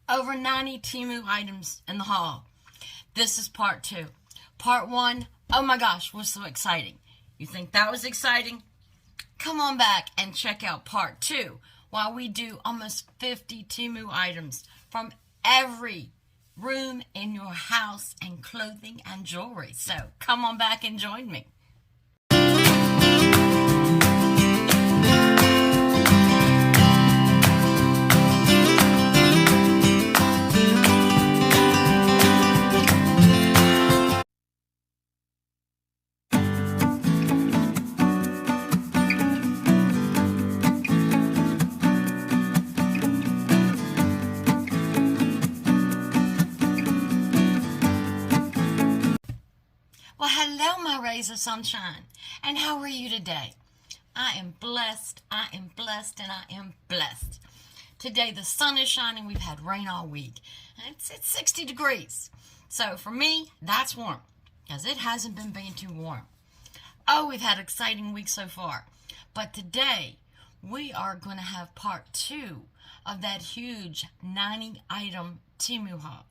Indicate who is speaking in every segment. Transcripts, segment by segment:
Speaker 1: Over 90 Temu items in the haul. This is part 2. Part 1, oh my gosh, was so exciting. You think that was exciting? Come on back and check out part 2 while we do almost 50 Temu items from every room in your house and clothing and jewelry. So come on back and join me. Well, hello, my rays of sunshine, and how are you today? I am blessed, and I am blessed. Today, the sun is shining. We've had rain all week, and it's 60 degrees. So, for me, that's warm, because it hasn't been being too warm. Oh, we've had an exciting week so far. But today, we are going to have part 2 of that huge 90-item Temu haul.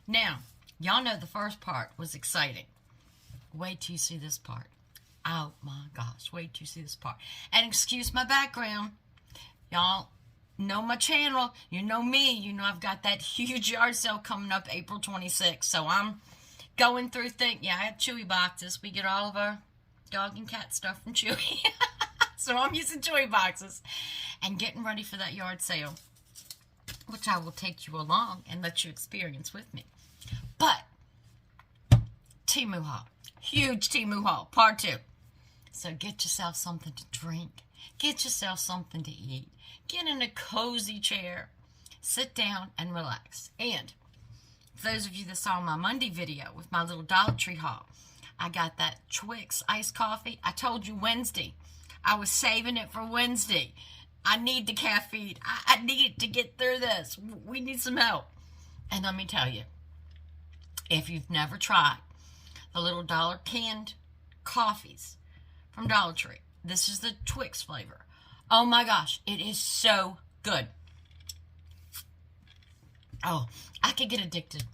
Speaker 1: Now, y'all know the first part was exciting. Wait till you see this part. Oh my gosh, wait till you see this part. And excuse my background. Y'all know my channel. You know me. You know I've got that huge yard sale coming up April 26th. So I'm going through things. Yeah, I have Chewy boxes. We get all of our dog and cat stuff from Chewy. So I'm using Chewy boxes and getting ready for that yard sale, which I will take you along and let you experience with me. But Temu haul. Huge Temu haul, part 2. So get yourself something to drink. Get yourself something to eat. Get in a cozy chair. Sit down and relax. And for those of you that saw my Monday video with my little Dollar Tree haul, I got that Twix iced coffee. I told you Wednesday. I was saving it for Wednesday. I need the caffeine. I need to get through this. We need some help. And let me tell you, if you've never tried the little dollar canned coffees from Dollar Tree. This is the Twix flavor. Oh my gosh, it is so good. Oh, I could get addicted.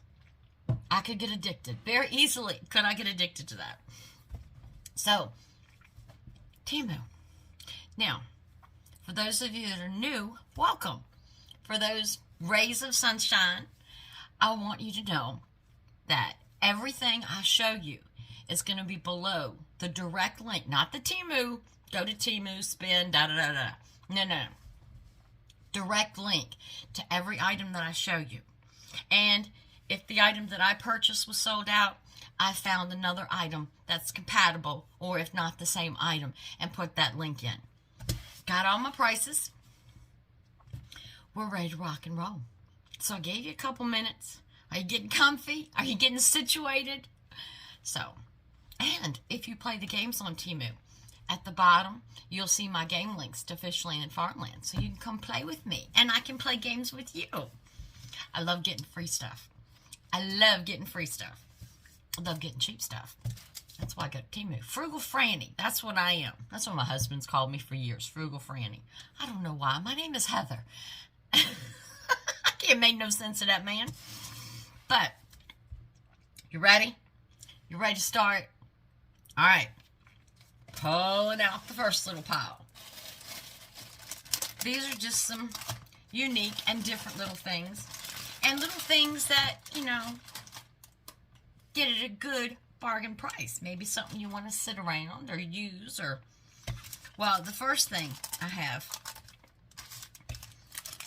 Speaker 1: I could get addicted. Very easily could I get addicted to that. So, Temu. Now, for those of you that are new, welcome. For those rays of sunshine, I want you to know that everything I show you is going to be below the direct link, not the Temu. Go to Temu, spend, da-da-da-da. No. Direct link to every item that I show you. And if the item that I purchased was sold out, I found another item that's compatible, or if not the same item, and put that link in. Got all my prices. We're ready to rock and roll. So I gave you a couple minutes. Are you getting comfy? Are you getting situated? So, and if you play the games on Temu, at the bottom, you'll see my game links to Fishland and Farmland. So you can come play with me, and I can play games with you. I love getting free stuff. I love getting free stuff. I love getting cheap stuff. That's why I go to Temu. Frugal Franny. That's what I am. That's what my husband's called me for years. Frugal Franny. I don't know why. My name is Heather. I can't make no sense of that, man. But, you ready? You ready to start? All right. Pulling out the first little pile. These are just some unique and different little things. And little things that, get at a good bargain price. Maybe something you want to sit around or use or... Well, the first thing I have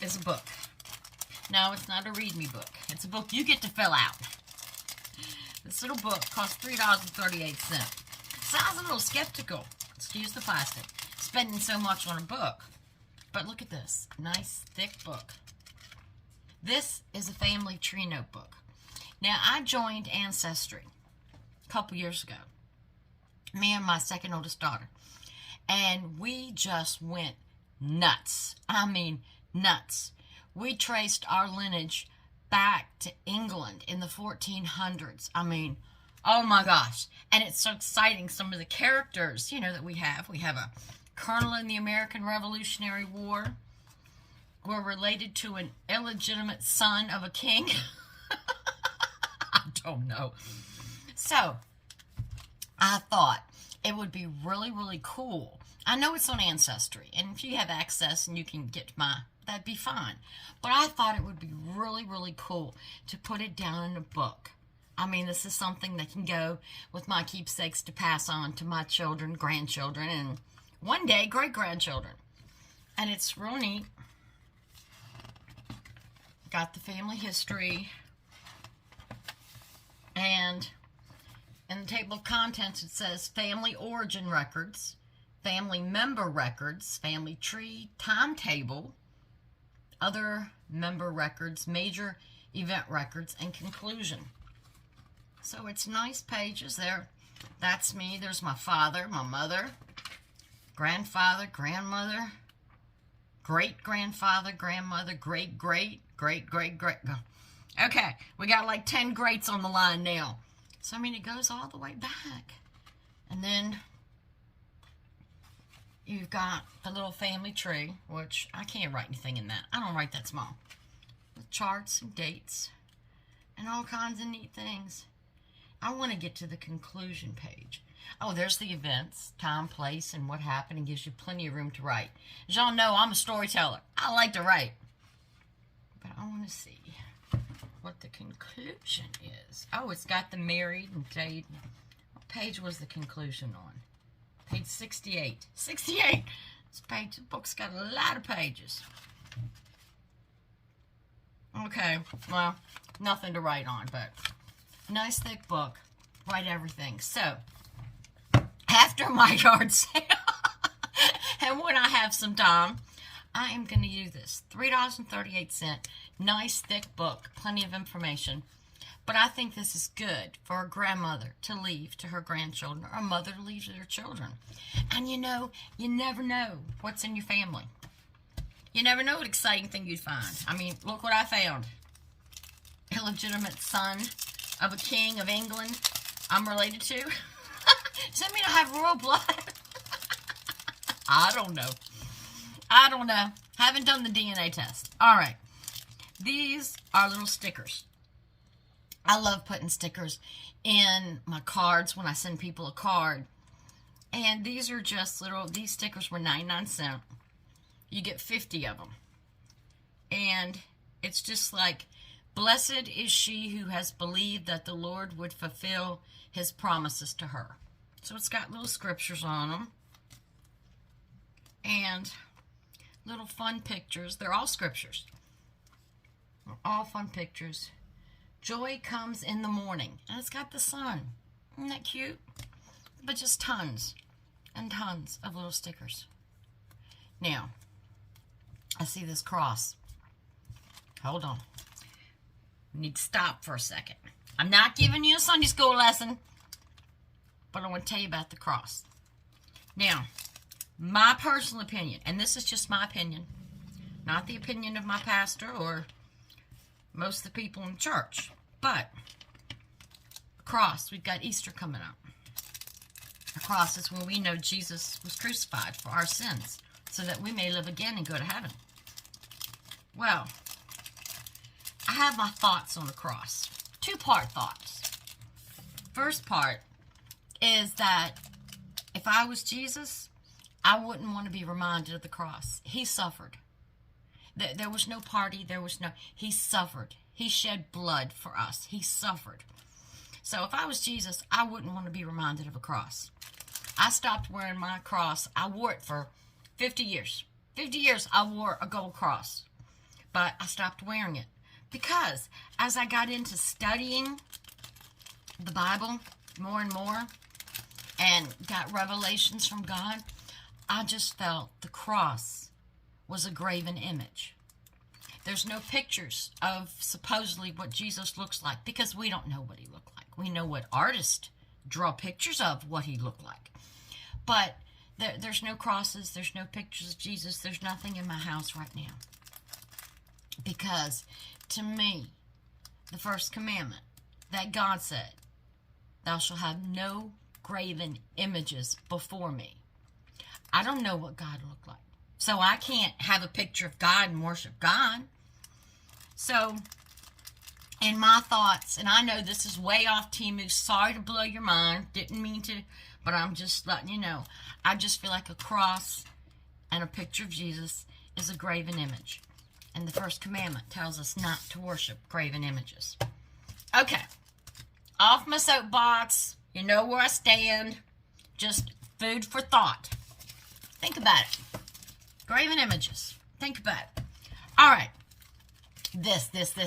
Speaker 1: is a book. No, it's not a read-me book. It's a book you get to fill out. This little book costs $3.38. Sounds a little skeptical. Excuse the plastic. Spending so much on a book. But look at this. Nice, thick book. This is a family tree notebook. Now, I joined Ancestry a couple years ago. Me and my second oldest daughter. And we just went nuts. I mean, nuts. We traced our lineage back to England in the 1400s. I mean, oh my gosh. And it's so exciting, some of the characters, that we have. We have a colonel in the American Revolutionary War. were related to an illegitimate son of a king. I don't know. So, I thought it would be really, really cool. I know it's on Ancestry, and if you have access and you can get that'd be fine. But I thought it would be really, really cool to put it down in a book. I mean, this is something that can go with my keepsakes to pass on to my children, grandchildren, and one day great-grandchildren. And it's real neat. Got the family history. And in the table of contents, it says family origin records, family member records, family tree, timetable, other member records, major event records, and conclusion. So it's nice pages there. That's me. There's my father, my mother, grandfather, grandmother, great-grandfather, grandmother, great-great-great-great-great. Okay, we got like 10 greats on the line now. So, I mean, it goes all the way back. And then you've got the little family tree, which I can't write anything in that. I don't write that small. With charts and dates and all kinds of neat things. I want to get to the conclusion page. Oh, there's the events, time, place, and what happened, and gives you plenty of room to write. As y'all know, I'm a storyteller. I like to write. But I want to see what the conclusion is. Oh, it's got the married and date. What page was the conclusion on? Page 68. 68! This book's got a lot of pages. Okay, well, nothing to write on, but nice thick book. Write everything. So, after my yard sale, and when I have some time, I am going to use this. $3.38. Nice thick book. Plenty of information. But I think this is good for a grandmother to leave to her grandchildren, or a mother to leave to their children. And you know, you never know what's in your family. You never know what exciting thing you'd find. I mean, look what I found. Illegitimate son of a king of England I'm related to. Does that mean I have royal blood? I don't know. I don't know. Haven't done the DNA test. All right. These are little stickers. I love putting stickers in my cards when I send people a card. And these are just these stickers were 99 cents. You get 50 of them. And it's just like, blessed is she who has believed that the Lord would fulfill his promises to her. So it's got little scriptures on them. And little fun pictures. They're all scriptures. They're all fun pictures. Joy comes in the morning. And it's got the sun. Isn't that cute? But just tons and tons of little stickers. Now, I see this cross. Hold on. I need to stop for a second. I'm not giving you a Sunday school lesson, but I want to tell you about the cross. Now, my personal opinion, and this is just my opinion, not the opinion of my pastor or most of the people in the church, but the cross, we've got Easter coming up. The cross is when we know Jesus was crucified for our sins so that we may live again and go to heaven. Well, I have my thoughts on the cross. Two-part thoughts. First part is that if I was Jesus, I wouldn't want to be reminded of the cross. He suffered. There was no party. He suffered. He shed blood for us. He suffered. So if I was Jesus, I wouldn't want to be reminded of a cross. I stopped wearing my cross. I wore it for 50 years. 50 years I wore a gold cross. But I stopped wearing it. Because as I got into studying the Bible more and more and got revelations from God, I just felt the cross was a graven image. There's no pictures of supposedly what Jesus looks like because we don't know what he looked like. We know what artists draw pictures of what he looked like. But there's no crosses, there's no pictures of Jesus, there's nothing in my house right now. Because to me, the first commandment that God said, thou shalt have no graven images before me. I don't know what God looked like. So I can't have a picture of God and worship God. So, in my thoughts, and I know this is way off Temu, sorry to blow your mind, didn't mean to, but I'm just letting you know. I just feel like a cross and a picture of Jesus is a graven image. And the first commandment tells us not to worship graven images. Okay, off my soapbox, you know where I stand, just food for thought. Think about it. Graven images, think about it. All right, this. This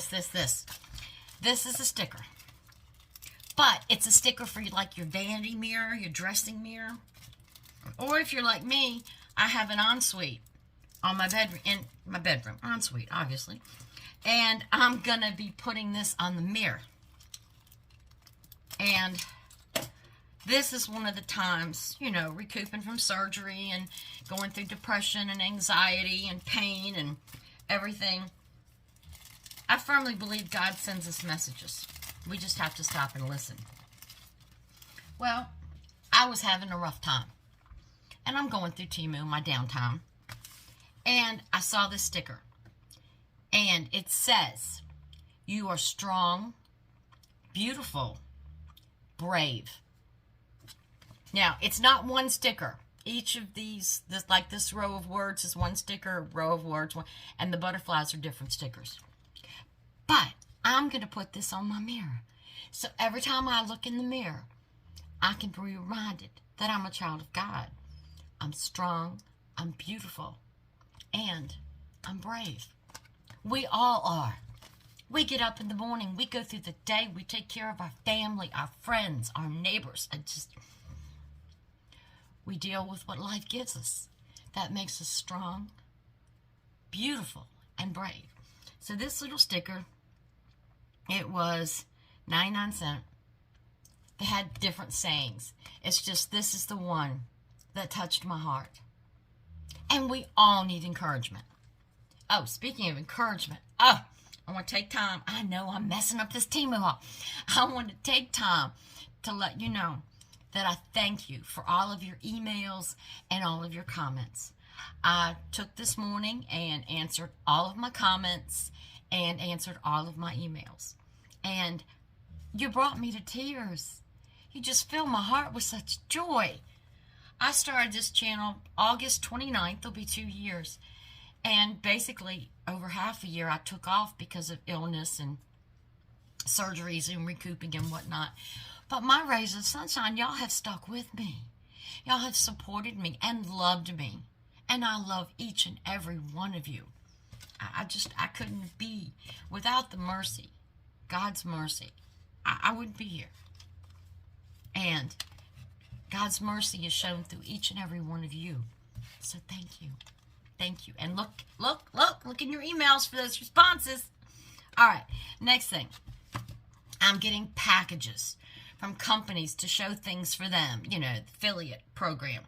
Speaker 1: is a sticker. But it's a sticker for like your vanity mirror, your dressing mirror. Or if you're like me, I have an ensuite on my bedroom, in my bedroom, ensuite, obviously. And I'm going to be putting this on the mirror. And this is one of the times, you know, recouping from surgery and going through depression and anxiety and pain and everything. I firmly believe God sends us messages. We just have to stop and listen. Well, I was having a rough time. And I'm going through Temu, my downtime. And I saw this sticker. And it says, you are strong, beautiful, brave. Now, it's not one sticker. Each of these, this row of words is one sticker, row of words, and the butterflies are different stickers. But I'm going to put this on my mirror. So every time I look in the mirror, I can be reminded that I'm a child of God. I'm strong, I'm beautiful, and I'm brave. We all are. We get up in the morning, we go through the day, we take care of our family, our friends, our neighbors, and we deal with what life gives us. That makes us strong, beautiful, and brave. So this little sticker, it was 99 cents. They had different sayings. It's just, this is the one that touched my heart. And we all need encouragement. Oh, speaking of encouragement, I want to take time. I know I'm messing up this Temu haul. I want to take time to let you know that I thank you for all of your emails and all of your comments. I took this morning and answered all of my comments and answered all of my emails. And you brought me to tears. You just filled my heart with such joy. I started this channel August 29th. It'll be 2 years. And basically, over half a year, I took off because of illness and surgeries and recouping and whatnot. But my rays of sunshine, y'all have stuck with me. Y'all have supported me and loved me. And I love each and every one of you. I couldn't be without the mercy, God's mercy. I wouldn't be here. And God's mercy is shown through each and every one of you. So thank you. Thank you. And look in your emails for those responses. All right, next thing. I'm getting packages from companies to show things for them. You know, the affiliate program.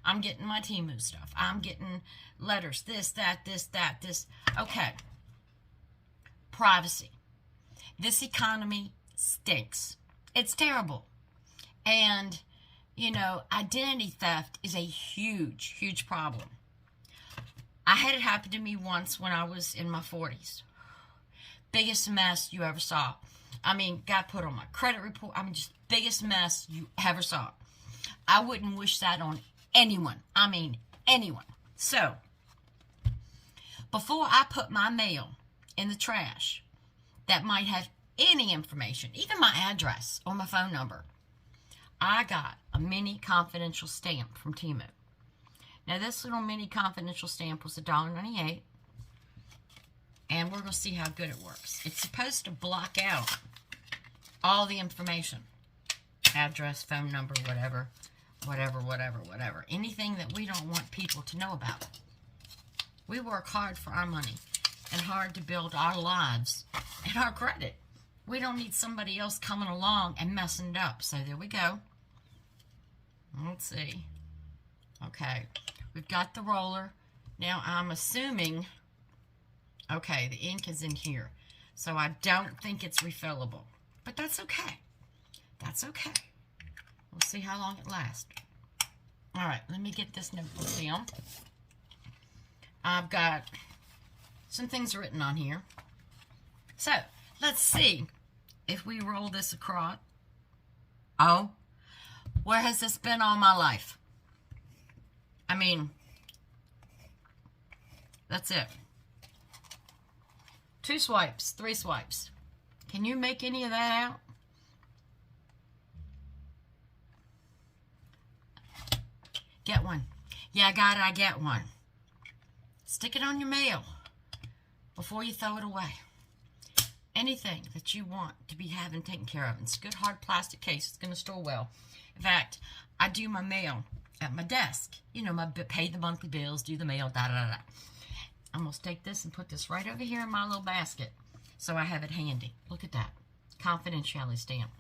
Speaker 1: I'm getting my Temu stuff. I'm getting letters, this. Okay. Privacy. This economy stinks. It's terrible. And, you know, identity theft is a huge, huge problem. I had it happen to me once when I was in my 40s. Biggest mess you ever saw. I mean, got put on my credit report. I mean, just biggest mess you ever saw. I wouldn't wish that on anyone. I mean, anyone. So, before I put my mail in the trash that might have any information, even my address or my phone number, I got a mini confidential stamp from Temu. Now, this little mini confidential stamp was $1.98, and we're going to see how good it works. It's supposed to block out all the information, address, phone number, whatever. Anything that we don't want people to know about. We work hard for our money and hard to build our lives and our credit. We don't need somebody else coming along and messing it up. So there we go. Let's see. Okay, we've got the roller. Now I'm assuming, okay, the ink is in here. So I don't think it's refillable. But that's okay. That's okay. We'll see how long it lasts. All right, let me get this notebook down. I've got some things written on here. So, let's see if we roll this across. Oh, where has this been all my life? I mean, that's it. 2 swipes, 3 swipes. Can you make any of that out? Get one. Yeah, I got it. I get one. Stick it on your mail before you throw it away. Anything that you want to be having taken care of. It's a good hard plastic case. It's going to store well. In fact, I do my mail at my desk. You know, pay the monthly bills, do the mail, da-da-da-da. I'm going to take this and put this right over here in my little basket so I have it handy. Look at that. Confidentiality stamp.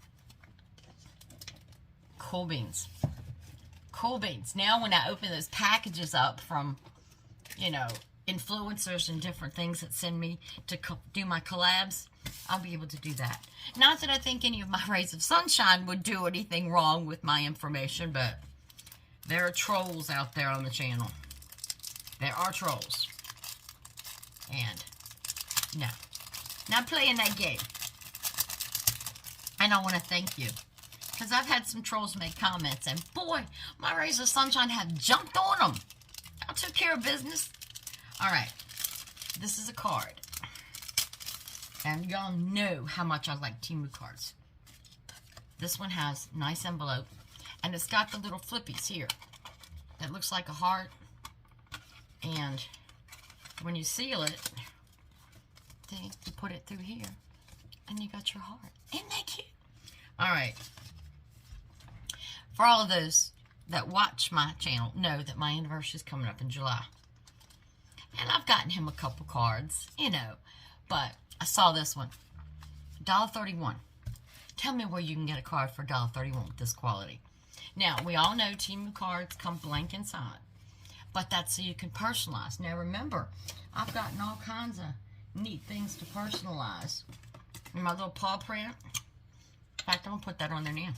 Speaker 1: Cool beans. Cool beans. Now when I open those packages up from, you know, influencers and different things that send me to do my collabs, I'll be able to do that. Not that I think any of my rays of sunshine would do anything wrong with my information, but there are trolls out there on the channel. There are trolls. And no, not playing that game. And I want to thank you, because I've had some trolls make comments, and boy, my rays of sunshine have jumped on them. I took care of business. All right, this is a card. And y'all know how much I like Temu cards. This one has a nice envelope, and it's got the little flippies here. That looks like a heart. And when you seal it, see, you put it through here, and you got your heart. Isn't that cute? All right. For all of those that watch my channel, know that my anniversary is coming up in July. And I've gotten him a couple cards, you know, but I saw this one, $1.31. Tell me where you can get a card for $1.31 with this quality. Now, we all know Temu cards come blank inside, but that's so you can personalize. Now, remember, I've gotten all kinds of neat things to personalize. And my little paw print. In fact, I'm going to put that on there now.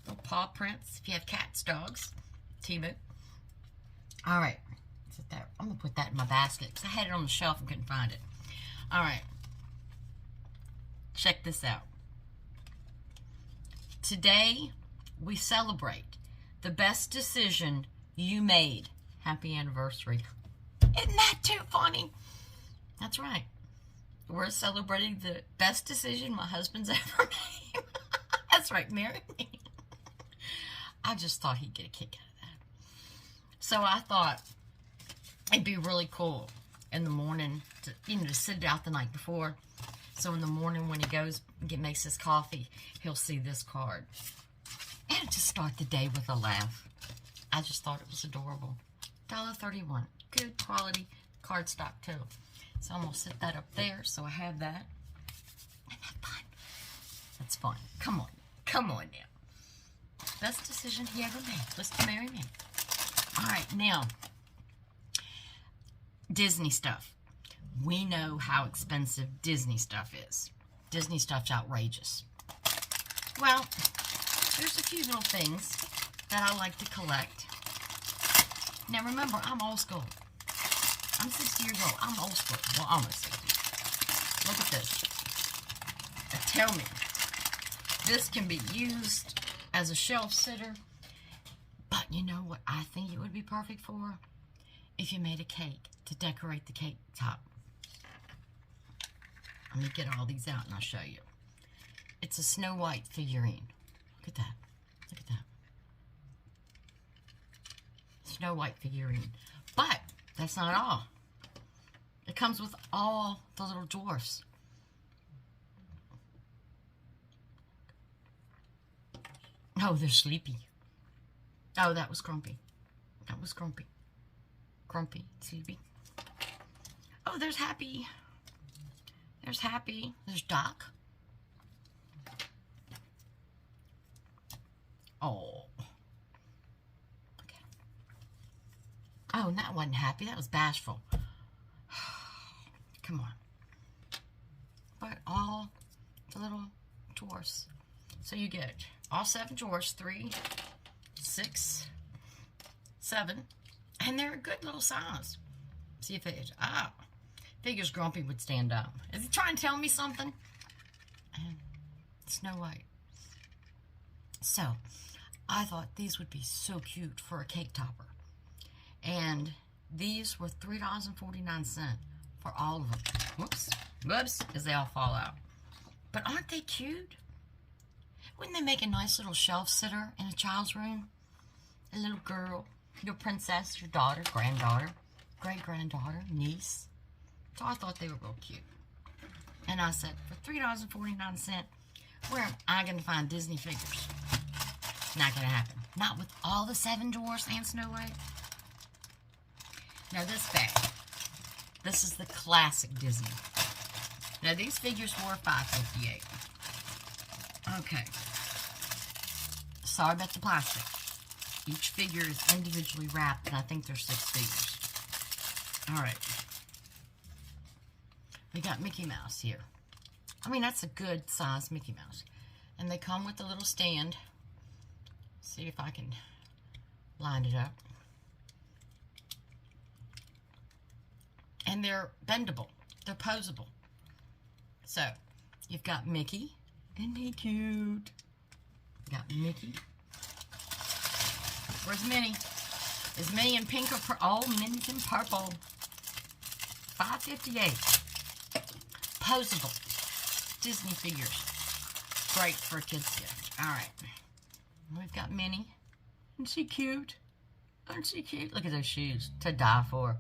Speaker 1: Little paw prints, if you have cats, dogs, Temu. All right. I'm going to put that in my basket because I had it on the shelf and couldn't find it. All right. Check this out. Today, we celebrate the best decision you made. Happy anniversary. Isn't that too funny? That's right. We're celebrating the best decision my husband's ever made. That's right, marry me. I just thought he'd get a kick out of that. So I thought it'd be really cool in the morning to, you know, to sit it out the night before. So in the morning when he goes and makes his coffee, he'll see this card. And to start the day with a laugh. I just thought it was adorable. $1.31. Good quality cardstock too. So I'm going to set that up there so I have that. Isn't that fun? That's fun. Come on. Come on now. Best decision he ever made was to marry me. All right, now, Disney stuff. We know how expensive Disney stuff is. Disney stuff's outrageous. Well, there's a few little things that I like to collect. Now remember, I'm old school. I'm 60 years old. I'm old school. Well, almost 60. Look at this. Now tell me, this can be used as a shelf sitter. But you know what I think it would be perfect for? If you made a cake to decorate the cake top. Let me get all these out and I'll show you. It's a Snow White figurine. Look at that. Look at that. Snow White figurine. But that's not all. It comes with all the little dwarfs. Oh, they're sleepy. Oh, that was Grumpy. That was Grumpy. Grumpy, sleepy. Oh, there's Happy. There's Happy. There's Doc. Oh. Okay. Oh, and that wasn't Happy. That was Bashful. Come on. But all the little dwarfs. So you get all 7 dwarfs. 3, 6, 7. And they're a good little size. See if it, figures Grumpy would stand up. Is he trying to tell me something? And Snow White. So, I thought these would be so cute for a cake topper. And these were $3.49 for all of them. Whoops, as they all fall out. But aren't they cute? Wouldn't they make a nice little shelf sitter in a child's room? A little girl, your princess, your daughter, granddaughter, great-granddaughter, niece. So I thought they were real cute. And I said, for $3.49, where am I going to find Disney figures? Not going to happen. Not with all the 7 dwarfs and Snow White. Now this bag. This is the classic Disney. Now these figures were $5.58. Okay. Sorry about the plastic. Each figure is individually wrapped, and I think there's 6 figures. Alright. We got Mickey Mouse here. I mean, that's a good size Mickey Mouse. And they come with a little stand. See if I can line it up. And they're bendable. They're posable. So, you've got Mickey. Isn't he cute? Got Mickey. Where's Minnie? Is Minnie in pink or purple? Oh, Minnie's in purple. $5.58. Posable. Disney figures. Great for a kid's gift. Alright. We've got Minnie. Isn't she cute? Aren't she cute? Look at those shoes. To die for.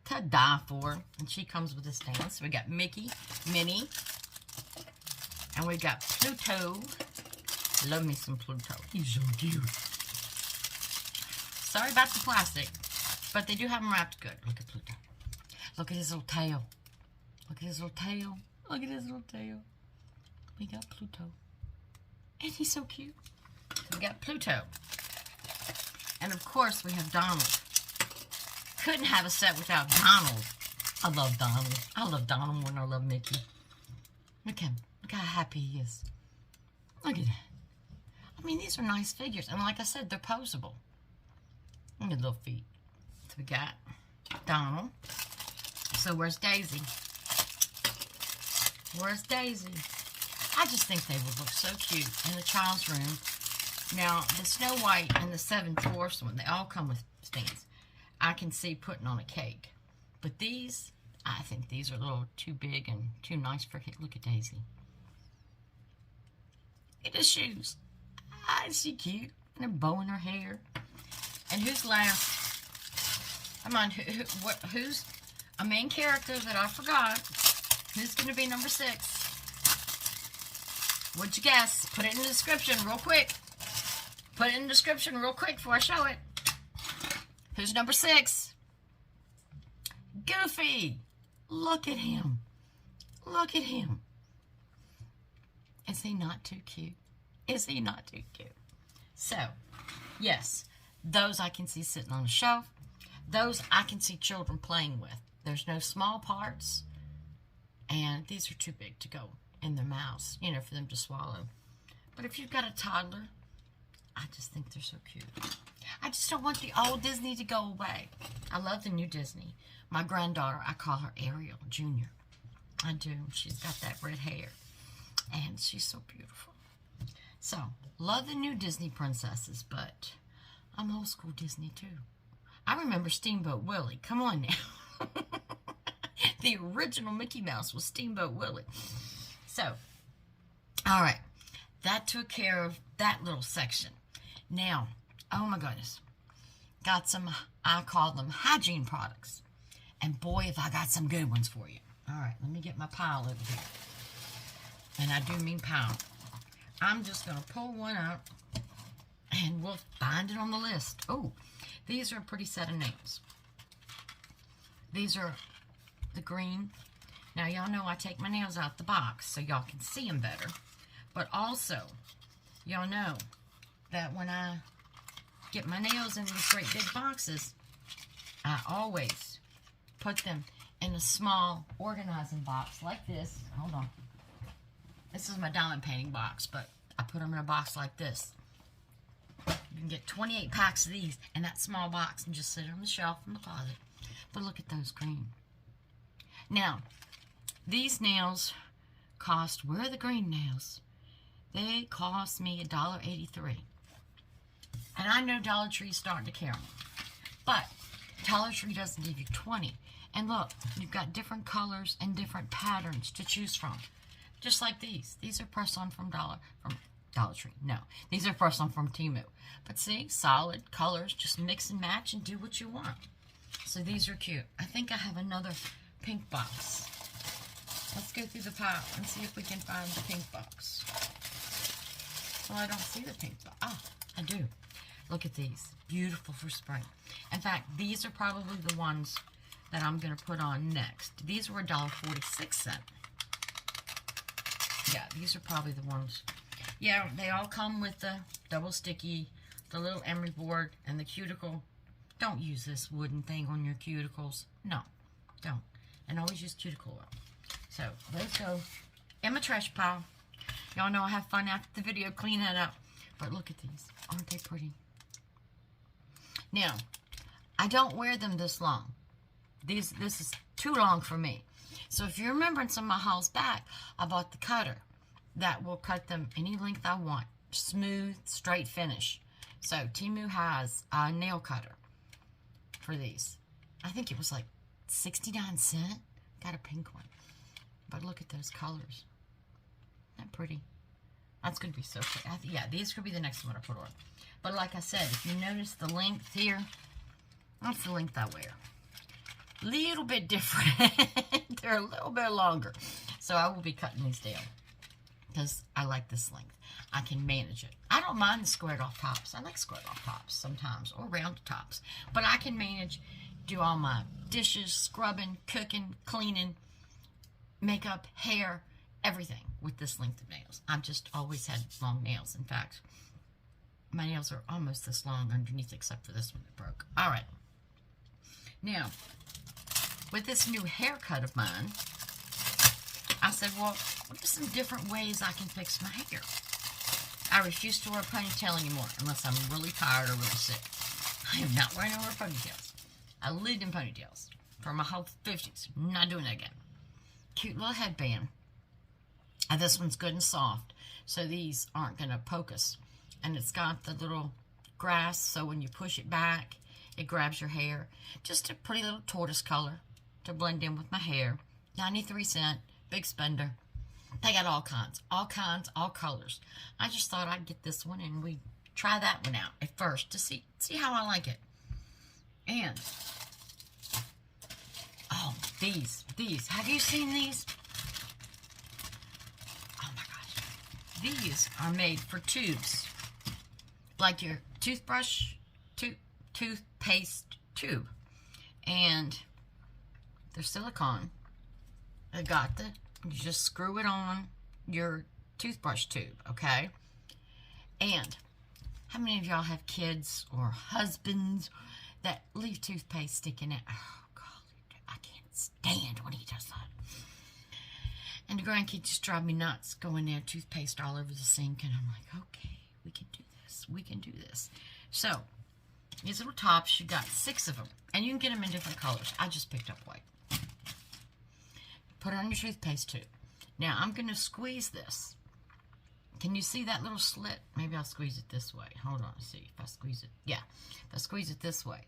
Speaker 1: To die for. And she comes with a stand. So we got Mickey, Minnie, and we got Pluto. Love me some Pluto. He's so cute. Sorry about the plastic, but they do have them wrapped good. Look at Pluto. Look at his little tail. Look at his little tail. Look at his little tail. We got Pluto. And he's so cute. We got Pluto. And of course we have Donald. Couldn't have a set without Donald. I love Donald. I love Donald more than I love Mickey. Look at him. Look how happy he is. Look at that. I mean, these are nice figures. And like I said, they're posable. Look at little feet. So we got Donald. So where's Daisy? Where's Daisy? I just think they would look so cute in the child's room. Now, the Snow White and the 7 Dwarfs one, they all come with stands. I can see putting on a cake. But these, I think these are a little too big and too nice for a cake. Look at Daisy. Look at the shoes. Ah, is she cute? And a bow in her hair. And who's last? Come on, who's a main character that I forgot? Who's going to be number 6? What'd you guess? Put it in the description real quick. Put it in the description real quick before I show it. Who's number 6? Goofy. Look at him. Look at him. Is he not too cute? Is he not too cute? So, yes, those I can see sitting on a shelf. Those I can see children playing with. There's no small parts. And these are too big to go in their mouths, you know, for them to swallow. But if you've got a toddler, I just think they're so cute. I just don't want the old Disney to go away. I love the new Disney. My granddaughter, I call her Ariel Jr. I do. She's got that red hair. And she's so beautiful. So, love the new Disney princesses, but I'm old school Disney too. I remember Steamboat Willie. Come on now. The original Mickey Mouse was Steamboat Willie. So, all right. That took care of that little section. Now, oh my goodness. Got some, I call them hygiene products. And boy, if I got some good ones for you. All right, let me get my pile over here. And I do mean pile. I'm just going to pull one out. And we'll find it on the list. Oh, these are a pretty set of names. These are the green. Now, y'all know I take my nails out the box so y'all can see them better. But also, y'all know that when I get my nails in these great big boxes, I always put them in a small organizing box like this. Hold on. This is my diamond painting box, but I put them in a box like this. You can get 28 packs of these in that small box and just sit it on the shelf in the closet. But look at those green. Now, these nails cost, where are the green nails? They cost me $1.83. And I know Dollar Tree's starting to carry them. But Dollar Tree doesn't give you 20. And look, you've got different colors and different patterns to choose from. Just like these. These are press-on from Dollar Tree. No, these are press-on from Temu. But see, solid colors. Just mix and match and do what you want. So these are cute. I think I have another pink box. Let's go through the pile and see if we can find the pink box. Well, I don't see the pink box. Oh, I do. Look at these. Beautiful for spring. In fact, these are probably the ones that I'm going to put on next. These were $1.46. Yeah, these are probably the ones. Yeah, they all come with the double sticky, the little emery board, and the cuticle. Don't use this wooden thing on your cuticles. No, don't. And always use cuticle oil. So, let's go in my trash pile. Y'all know I have fun after the video, clean that up. But look at these. Aren't they pretty? Now, I don't wear them this long. This is too long for me. So if you remember in some of my hauls back, I bought the cutter that will cut them any length I want. Smooth, straight finish. So Temu has a nail cutter for these. I think it was like 69 cents. Got a pink one. But look at those colors. Isn't that pretty? That's going to be so pretty. Yeah, these could be the next one I put on. But like I said, if you notice the length here, that's the length I wear. Little bit different. They're a little bit longer. So I will be cutting these down because I like this length. I can manage it. I don't mind the squared off tops. I like squared off tops sometimes, or rounded tops. But I can manage, do all my dishes, scrubbing, cooking, cleaning, makeup, hair, everything with this length of nails. I've just always had long nails. In fact, my nails are almost this long underneath except for this one that broke. All right. Now, with this new haircut of mine, I said, well, what are some different ways I can fix my hair? I refuse to wear a ponytail anymore unless I'm really tired or really sick. I am not wearing more ponytails. I lived in ponytails for my whole 50s. I'm not doing that again. Cute little headband. And this one's good and soft, so these aren't going to poke us. And it's got the little grass, so when you push it back, it grabs your hair. Just a pretty little tortoise color to blend in with my hair. 93 cents, big spender. They got all kinds, all colors. I just thought I'd get this one and we'd try that one out at first to see how I like it. And, oh, these. Have you seen these? Oh my gosh. These are made for tubes. Like your toothbrush, toothpaste tube. And they're silicone. They got you just screw it on your toothbrush tube, okay? And how many of y'all have kids or husbands that leave toothpaste sticking out? Oh, golly, I can't stand when he does that. And the grandkids just drive me nuts going there, toothpaste all over the sink, and I'm like, okay, we can do this. We can do this. So, these little tops, you got 6 of them. And you can get them in different colors. I just picked up white. Put it on your toothpaste tube. Now, I'm going to squeeze this. Can you see that little slit? Maybe I'll squeeze it this way. Hold on, see if I squeeze it. Yeah, if I squeeze it this way.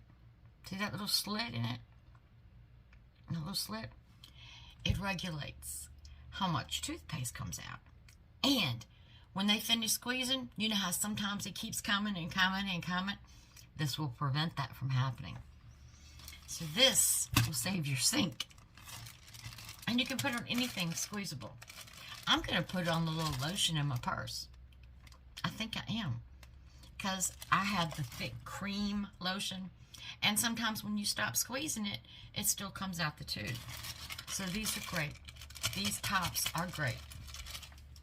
Speaker 1: See that little slit in it? A little slit? It regulates how much toothpaste comes out. And when they finish squeezing, you know how sometimes it keeps coming and coming and coming? This will prevent that from happening. So this will save your sink. And you can put it on anything squeezable. I'm going to put it on the little lotion in my purse. I think I am. Because I had the thick cream lotion. And sometimes when you stop squeezing it, it still comes out the tube. So these are great. These tops are great.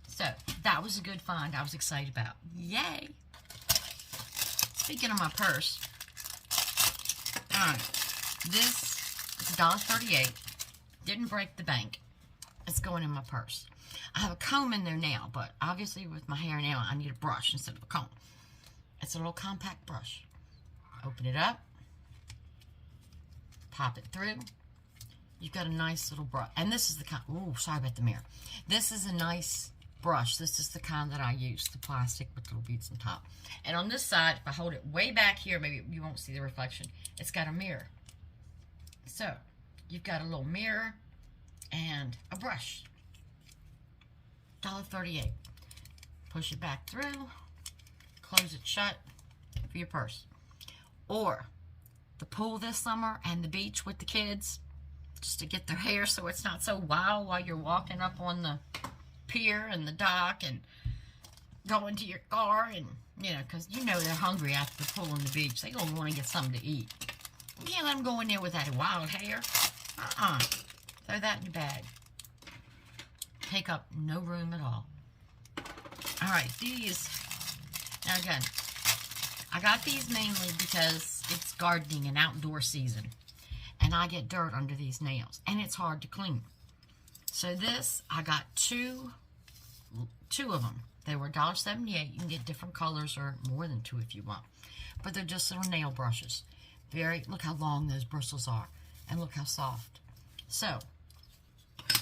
Speaker 1: So that was a good find I was excited about. Yay! Speaking of my purse. Alright. This is $1.38. Didn't break the bank. It's going in my purse. I have a comb in there now, but obviously with my hair now, I need a brush instead of a comb. It's a little compact brush. Open it up. Pop it through. You've got a nice little brush. And this is the kind, ooh, sorry about the mirror. This is a nice brush. This is the kind that I use, the plastic with little beads on top. And on this side, if I hold it way back here, maybe you won't see the reflection, it's got a mirror. So, you've got a little mirror and a brush. $1.38. Push it back through, close it shut for your purse. Or the pool this summer and the beach with the kids, just to get their hair so it's not so wild while you're walking up on the pier and the dock and going to your car, and you know, because you know they're hungry after the pool and the beach. They're going to want to get something to eat. You can't let them go in there with that wild hair. Throw that in your bag. Take up no room at all. All right, these, now again, I got these mainly because it's gardening and outdoor season, and I get dirt under these nails, and it's hard to clean. So this, I got two of them. They were $1.78. You can get different colors or more than two if you want, but they're just little nail brushes. Look how long those bristles are, and look how soft. So,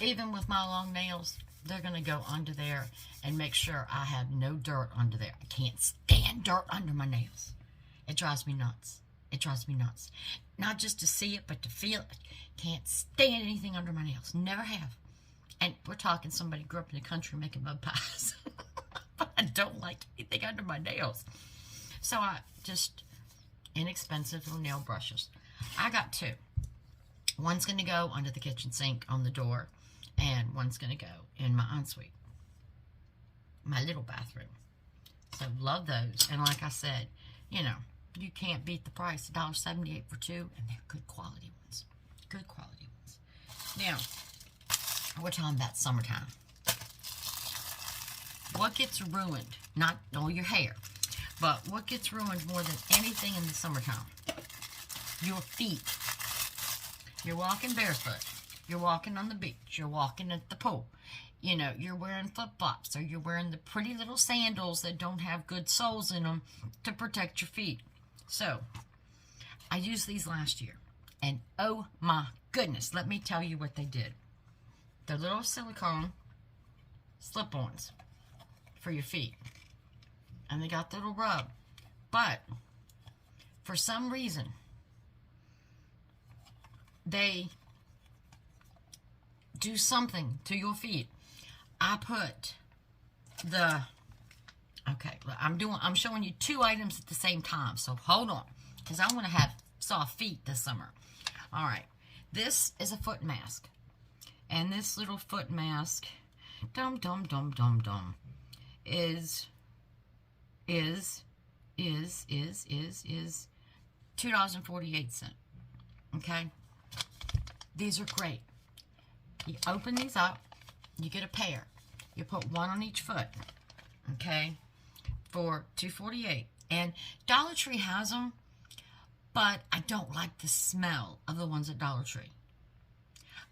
Speaker 1: even with my long nails, they're going to go under there and make sure I have no dirt under there. I can't stand dirt under my nails. It drives me nuts. It drives me nuts. Not just to see it, but to feel it. Can't stand anything under my nails. Never have. And we're talking somebody who grew up in the country making mud pies. But I don't like anything under my nails. So I just, inexpensive little nail brushes. I got two. One's going to go under the kitchen sink on the door, and one's going to go in my ensuite, my little bathroom. So love those. And like I said, you know, you can't beat the price, $1.78 for two, and they're good quality ones. Good quality ones. Now, we're talking about summertime. What gets ruined? Not all your hair, but what gets ruined more than anything in the summertime? Your feet. You're walking barefoot. You're walking on the beach. You're walking at the pool. You know, you're wearing flip-flops, or you're wearing the pretty little sandals that don't have good soles in them to protect your feet. So, I used these last year, and oh my goodness, let me tell you what they did. They're little silicone slip-ons for your feet, and they got the little rub. But, for some reason, they do something to your feet. I put the, okay, I'm showing you two items at the same time, so hold on, because I want to have soft feet this summer. All right, this is a foot mask, and this little foot mask, is $2.48. Okay, these are great. You open these up, you get a pair. You put one on each foot, okay, for $2.48. And Dollar Tree has them, but I don't like the smell of the ones at Dollar Tree.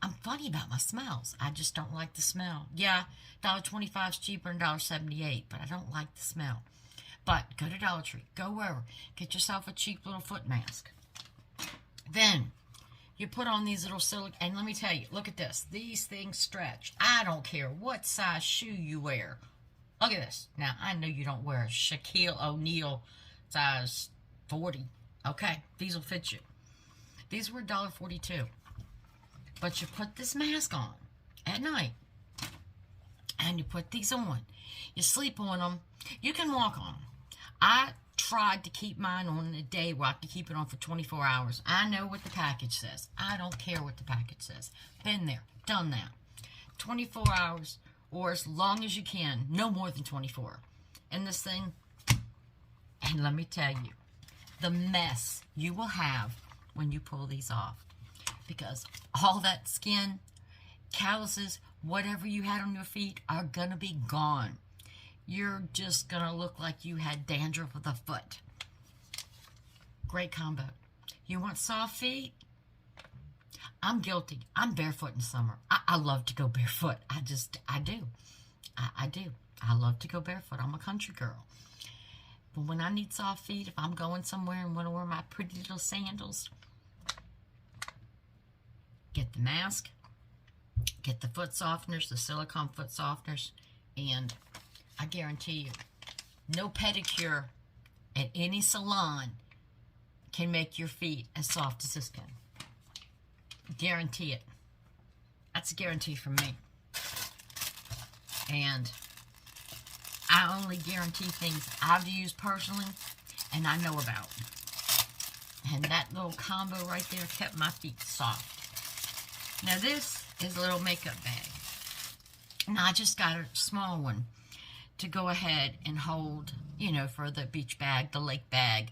Speaker 1: I'm funny about my smells. I just don't like the smell. Yeah, $1.25 is cheaper than $1.78, but I don't like the smell. But go to Dollar Tree. Go wherever. Get yourself a cheap little foot mask. Then you put on these little silicone, and let me tell you, look at this. These things stretch. I don't care what size shoe you wear. Look at this. Now, I know you don't wear a Shaquille O'Neal size 40. Okay, these will fit you. These were $1.42. But you put this mask on at night, and you put these on. You sleep on them. You can walk on them. I tried to keep mine on in a day where I could keep it on for 24 hours. I know what the package says. I don't care what the package says. Been there, done that. 24 hours, or as long as you can, no more than 24. And this thing, and let me tell you, the mess you will have when you pull these off. Because all that skin, calluses, whatever you had on your feet are going to be gone. You're just going to look like you had dandruff with a foot. Great combo. You want soft feet? I'm guilty. I'm barefoot in summer. I love to go barefoot. I do. I do. I love to go barefoot. I'm a country girl. But when I need soft feet, if I'm going somewhere and want to wear my pretty little sandals, get the mask, get the foot softeners, the silicone foot softeners, and I guarantee you, no pedicure at any salon can make your feet as soft as this can. Guarantee it. That's a guarantee from me. And I only guarantee things I've used personally and I know about. And that little combo right there kept my feet soft. Now this is a little makeup bag. And I just got a small one to go ahead and hold, you know, for the beach bag, the lake bag.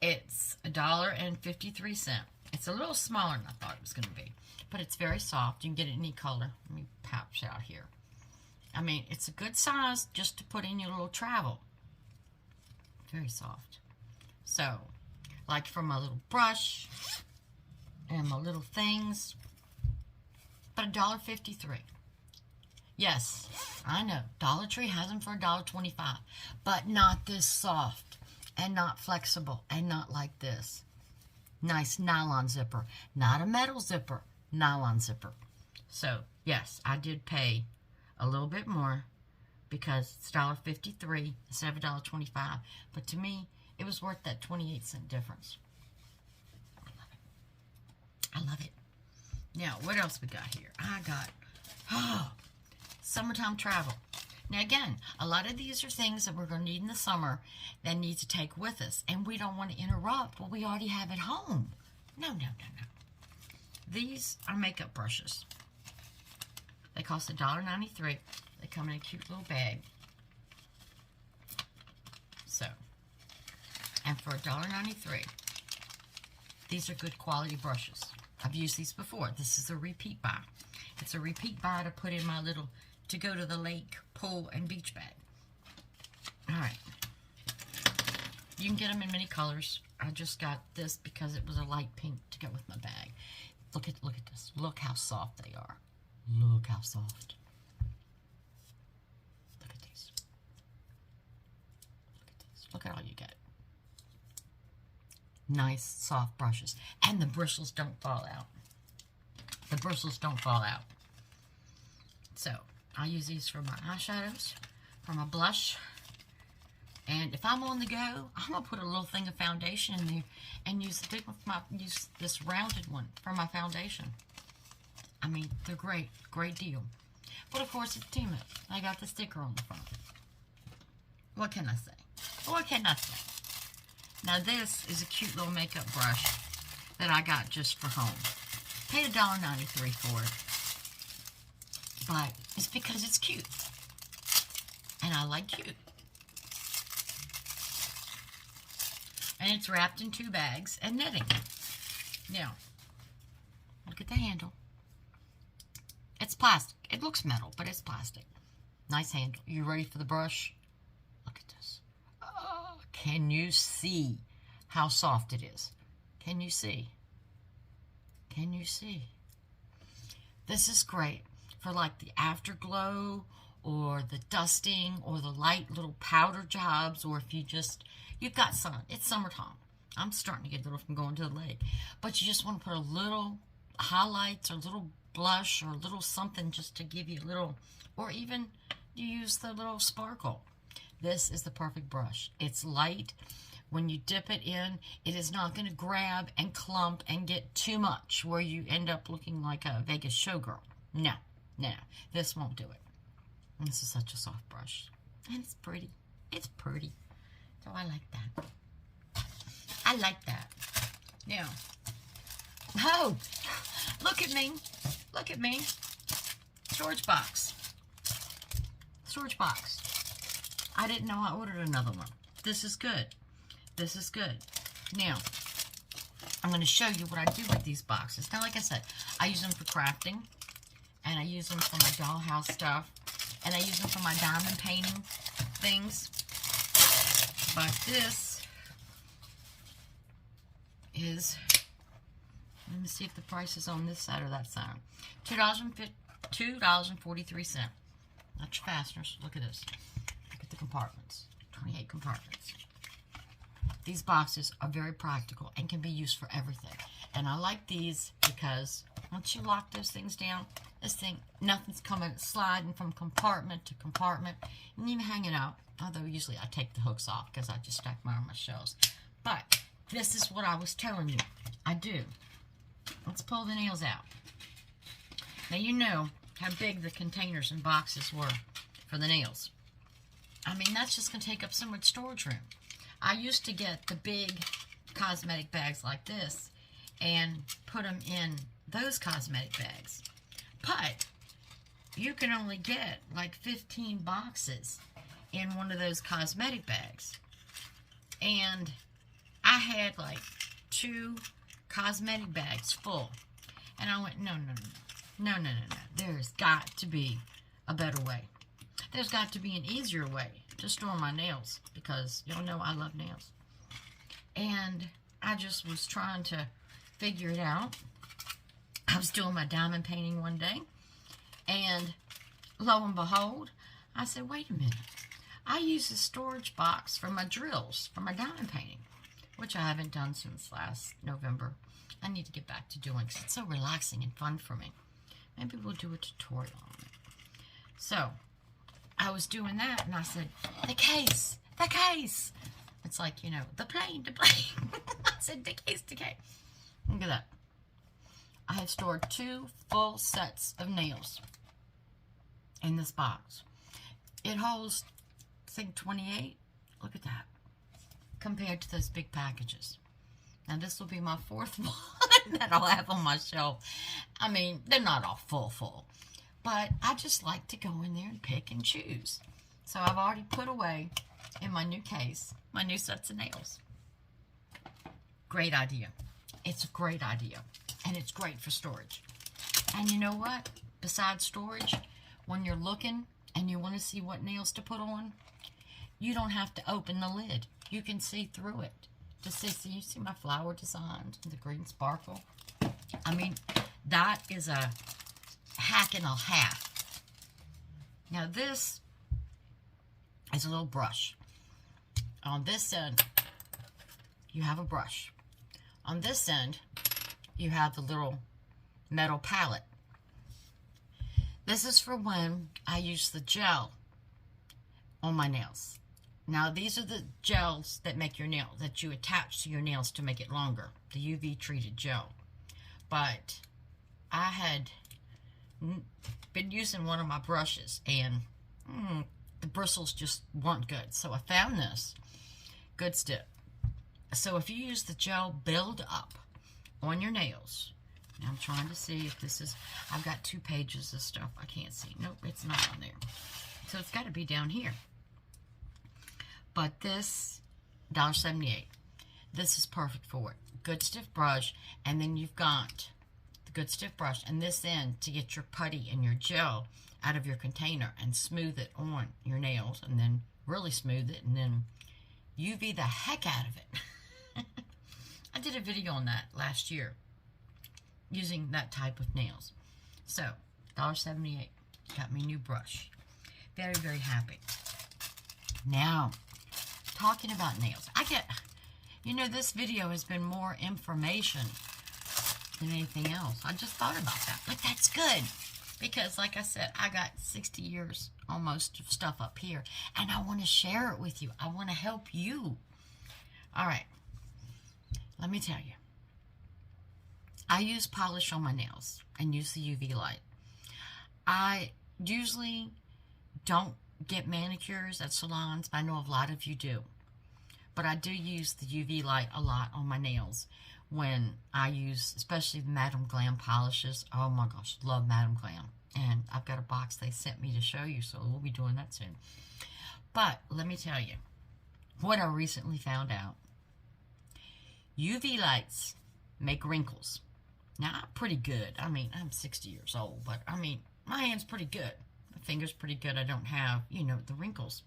Speaker 1: It's $1.53. It's a little smaller than I thought it was going to be. But it's very soft. You can get it any color. Let me pouch out here. I mean, it's a good size just to put in your little travel. Very soft. So, like for my little brush and my little things. But $1.53. Yes, I know. Dollar Tree has them for $1.25. But not this soft. And not flexible. And not like this. Nice nylon zipper. Not a metal zipper. Nylon zipper. So, yes, I did pay a little bit more because it's $1.53 instead of $1.25. But to me, it was worth that 28-cent difference. I love it. I love it. Now, what else we got here? I got, summertime travel. Now, again, a lot of these are things that we're going to need in the summer that need to take with us. And we don't want to interrupt what we already have at home. No, no, no, no. These are makeup brushes. They cost $1.93. They come in a cute little bag. So, and for $1.93, these are good quality brushes. I've used these before. This is a repeat buy. It's a repeat buy to put in my little, to go to the lake, pool, and beach bag. All right. You can get them in many colors. I just got this because it was a light pink to go with my bag. Look at this. Look how soft they are. Look how soft. Look at these. Look at these. Look at all you get. Nice, soft brushes. And the bristles don't fall out. The bristles don't fall out. So, I use these for my eyeshadows, for my blush. And if I'm on the go, I'm going to put a little thing of foundation in there and use the big one use this rounded one for my foundation. I mean, they're great. Great deal. But of course, it's Temu. I got the sticker on the front. What can I say? What can I say? Now, this is a cute little makeup brush that I got just for home. Paid $1.93 for it. But it's because it's cute. And I like cute. And it's wrapped in 2 bags and knitting. Now, look at the handle. It's plastic. It looks metal, but it's plastic. Nice handle. You ready for the brush? Look at this. Oh, can you see how soft it is? Can you see? Can you see? This is great for like the afterglow or the dusting or the light little powder jobs, or if you've got sun. It's summertime. I'm starting to get a little from going to the lake. But you just want to put a little highlights or a little blush or a little something just to give you a little, or even you use the little sparkle. This is the perfect brush. It's light. When you dip it in, it is not going to grab and clump and get too much where you end up looking like a Vegas showgirl. No, no, this won't do it. This is such a soft brush. And it's pretty. It's pretty. So I like that. I like that. Now, oh, look at me. Look at me. Storage box. Storage box. I didn't know I ordered another one. This is good. This is good. Now, I'm going to show you what I do with these boxes. Now, like I said, I use them for crafting. And I use them for my dollhouse stuff. And I use them for my diamond painting things. But this is, let me see if the price is on this side or that side. $2.43. Not your fasteners. Look at this. Look at the compartments. 28 compartments. these boxes are very practical and can be used for everything. And I like these because once you lock those things down, nothing's sliding from compartment to compartment, and even hanging out. Although usually I take the hooks off because I just stack mine on my shelves. But this is what I was telling you I do. Let's pull the nails out. Now you know how big the containers and boxes were for the nails. I mean, that's just going to take up so much storage room. I used to get the big cosmetic bags like this and put them in those cosmetic bags. But you can only get like 15 boxes in one of those cosmetic bags. And I had like 2 cosmetic bags full. And I went, no. There's got to be a better way. There's got to be an easier way to store my nails, because y'all know I love nails. And I just was trying to figure it out. I was doing my diamond painting one day, and lo and behold, I said, wait a minute. I use a storage box for my drills, for my diamond painting, which I haven't done since last November. I need to get back to doing because it's so relaxing and fun for me. Maybe we'll do a tutorial on it. So, I was doing that, and I said, the case. It's like, you know, the plane. I said, the case. Look at that. I had stored 2 full sets of nails in this box. It holds, I think, 28. Look at that. Compared to those big packages. Now, this will be my 4th one that I'll have on my shelf. I mean, they're not all full. But I just like to go in there and pick and choose. So I've already put away in my new case my new sets of nails. Great idea. It's a great idea. And it's great for storage. And you know what? Besides storage, when you're looking and you want to see what nails to put on, you don't have to open the lid. You can see through it. So you see my flower designs and the green sparkle? I mean, that is a hack and a half. Now this is a little brush. On this end, you have a brush. On this end, you have the little metal palette. This is for when I use the gel on my nails. Now, these are the gels that make your nail, that you attach to your nails to make it longer. The UV treated gel. But I had been using one of my brushes, and the bristles just weren't good. So I found this. Good tip. So if you use the gel build up on your nails, now I'm trying to see if this is, I've got 2 pages of stuff I can't see. Nope, it's not on there. So it's got to be down here. But this, $1.78. This is perfect for it. Good stiff brush, and then you've got the good stiff brush, and this end to get your putty and your gel out of your container and smooth it on your nails, and then really smooth it, and then UV the heck out of it. I did a video on that last year using that type of nails. So, $1.78. Got me a new brush. Very, very happy. Now, talking about nails. This video has been more information than anything else. I just thought about that. But that's good. Because, like I said, I got 60 years almost of stuff up here. And I want to share it with you. I want to help you. All right. Let me tell you. I use polish on my nails and use the UV light. I usually don't get manicures at salons, but I know a lot of you do. But I do use the UV light a lot on my nails when I use, especially the Madam Glam polishes. Oh my gosh, love Madam Glam. And I've got a box they sent me to show you, so we'll be doing that soon. But let me tell you what I recently found out. UV lights make wrinkles. Now, I'm pretty good. I mean, I'm 60 years old, but I mean, my hand's pretty good. My finger's pretty good. I don't have, the wrinkles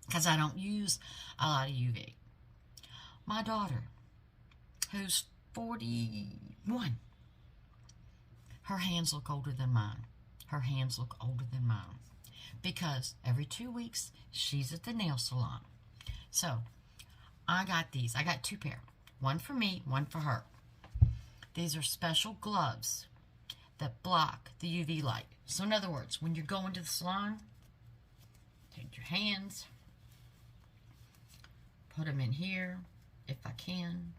Speaker 1: because I don't use a lot of UV. My daughter, who's 41, her hands look older than mine. Her hands look older than mine because every 2 weeks, she's at the nail salon. So, I got these. I got 2 pair. One for me, one for her. These are special gloves that block the UV light. So in other words, when you're going to the salon, take your hands, put them in here, if I can.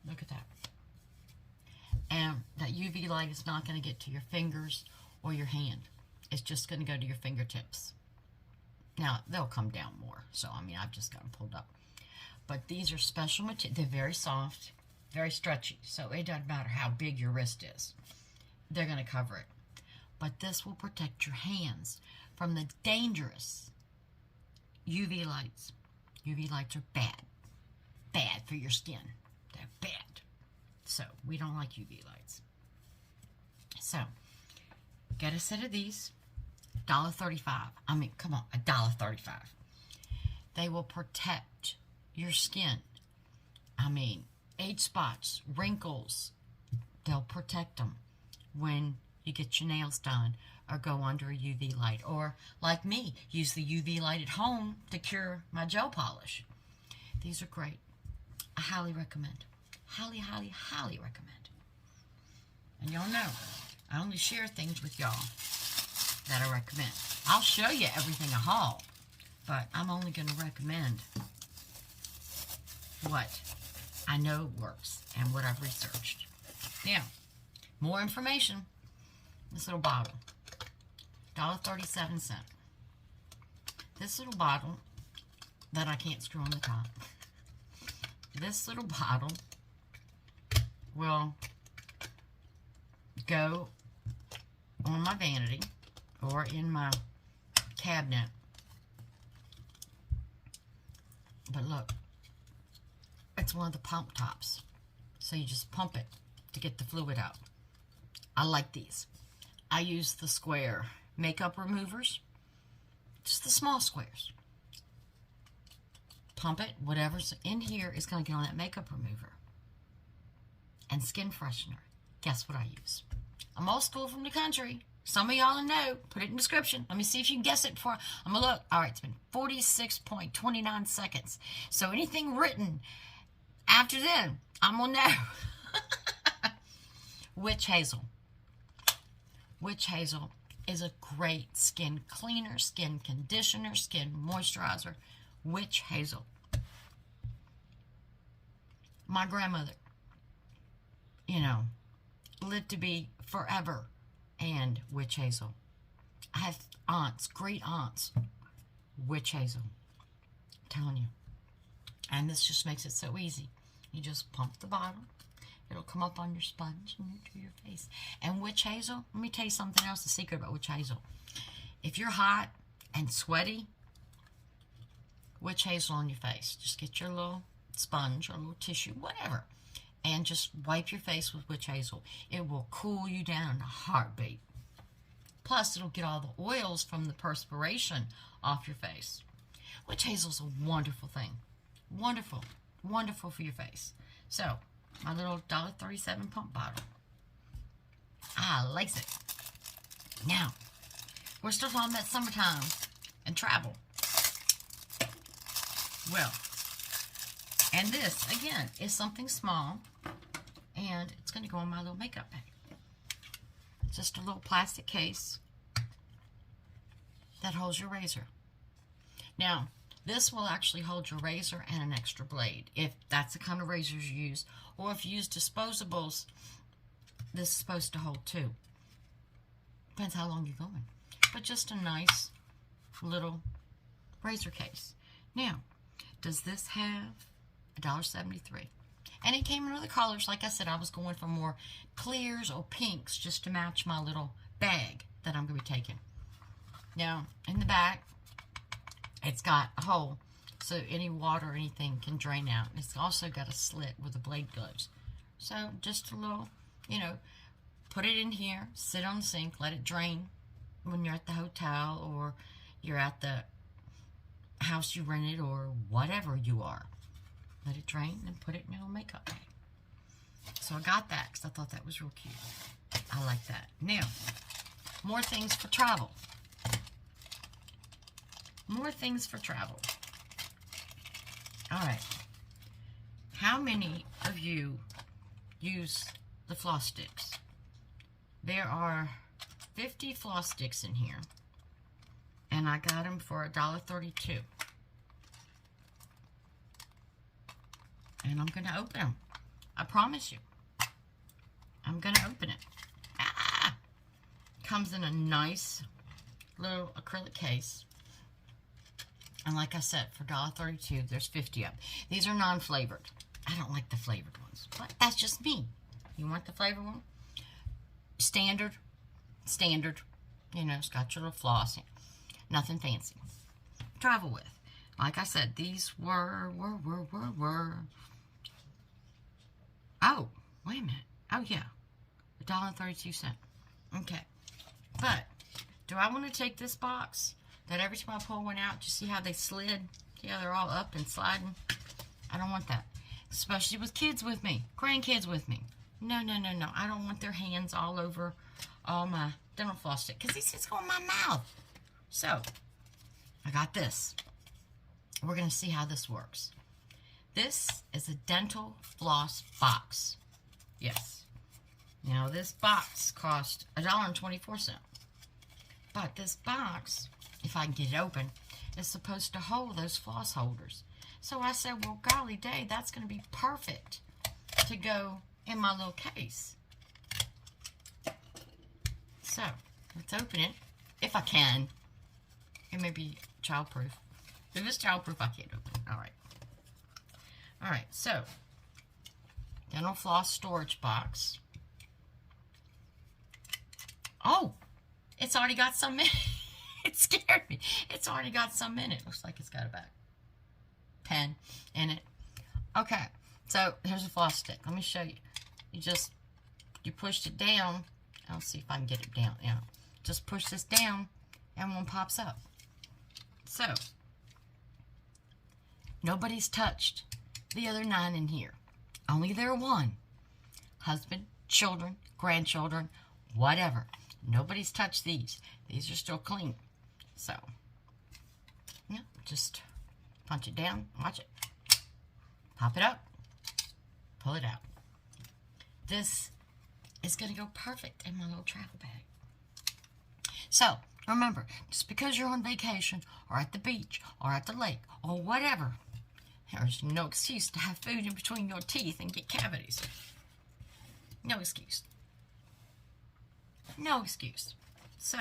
Speaker 1: Look at that. And that UV light is not going to get to your fingers or your hand. It's just going to go to your fingertips. Now, they'll come down more. So, I mean, I've just got them pulled up. But these are special material. They're very soft, very stretchy. So, it doesn't matter how big your wrist is. They're going to cover it. But this will protect your hands from the dangerous UV lights. UV lights are bad. Bad for your skin. They're bad. So, we don't like UV lights. So, get a set of these. $1.35. I mean, come on, $1.35. They will protect your skin. I mean, age spots, wrinkles, they'll protect them when you get your nails done or go under a UV light. Or, like me, use the UV light at home to cure my gel polish. These are great. I highly recommend. Highly, highly, highly recommend. And y'all know, I only share things with y'all that I recommend. I'll show you everything I haul, but I'm only going to recommend what I know works and what I've researched. Now, more information. This little bottle, $1.37. This little bottle that I can't screw on the top. This little bottle will go on my vanity or in my cabinet. But look, it's one of the pump tops. So you just pump it to get the fluid out. I like these. I use the square makeup removers. Just the small squares. Pump it. Whatever's in here is going to get on that makeup remover. And skin freshener. Guess what I use? I'm old school from the country. Some of y'all know. Put it in the description. Let me see if you can guess it before. I'm going to look. All right, it's been 46.29 seconds. So anything written after then, I'm going to know. Witch hazel. Witch hazel is a great skin cleaner, skin conditioner, skin moisturizer. Witch hazel. My grandmother, you know, lived to be forever. And witch hazel. I have aunts, great aunts, witch hazel. I'm telling you. And this just makes it so easy. You just pump the bottle. It'll come up on your sponge and into your face. And witch hazel, let me tell you something else, the secret about witch hazel. If you're hot and sweaty, witch hazel on your face. Just get your little sponge or a little tissue, whatever. And just wipe your face with witch hazel. It will cool you down in a heartbeat. Plus, it'll get all the oils from the perspiration off your face. Witch hazel's a wonderful thing. Wonderful. Wonderful for your face. So, my little $1.37 pump bottle. I likes it. Now, we're still talking about summertime and travel. Well, and this, again, is something small, and it's going to go in my little makeup bag. It's just a little plastic case that holds your razor. Now, this will actually hold your razor and an extra blade, if that's the kind of razors you use, or if you use disposables, this is supposed to hold two. Depends how long you're going. But just a nice little razor case. Now, does this have $1.73? And it came in other colors. Like I said, I was going for more clears or pinks just to match my little bag that I'm going to be taking. Now, in the back, it's got a hole so any water or anything can drain out. It's also got a slit where the blade goes. So just a little, you know, put it in here, sit on the sink, let it drain when you're at the hotel or you're at the house you rented or whatever you are. Let it drain and put it in your makeup bag. So I got that because I thought that was real cute. I like that. Now, more things for travel. More things for travel. All right. How many of you use the floss sticks? There are 50 floss sticks in here. And I got them for $1.32. And I'm going to open them. I promise you. I'm going to open it. Ah! Comes in a nice little acrylic case. And like I said, for $1.32, there's 50 of them. These are non-flavored. I don't like the flavored ones. But that's just me. You want the flavored one? Standard. You know, it's got your little flossing. Nothing fancy. Travel with. Like I said, these were. Oh, wait a minute. Oh, yeah. $1.32. Okay. But, do I want to take this box that every time I pull one out, you see how they slid? See how they're all up and sliding? I don't want that. Especially with kids with me. Grandkids with me. No. I don't want their hands all over all my dental floss stick. Because these things go in my mouth. So, I got this. We're going to see how this works. This is a dental floss box. Yes. Now, this box cost $1.24. But this box, if I can get it open, is supposed to hold those floss holders. So I said, well, golly day, that's going to be perfect to go in my little case. So, let's open it, if I can. It may be childproof. If it's childproof, I can't open it. All right, so, dental floss storage box. Oh, it's already got some in it. It scared me. It's already got some in it. Looks like it's got about 10 in it. Okay, so here's a floss stick. Let me show you. You pushed it down. I'll see if I can get it down. Yeah, just push this down and one pops up. So, nobody's touched the other 9 in here. Only their one. Husband, children, grandchildren, whatever. Nobody's touched these. These are still clean. So, yeah, just punch it down. Watch it. Pop it up. Pull it out. This is going to go perfect in my little travel bag. So, remember, just because you're on vacation or at the beach or at the lake or whatever, there's no excuse to have food in between your teeth and get cavities. No excuse. No excuse. So,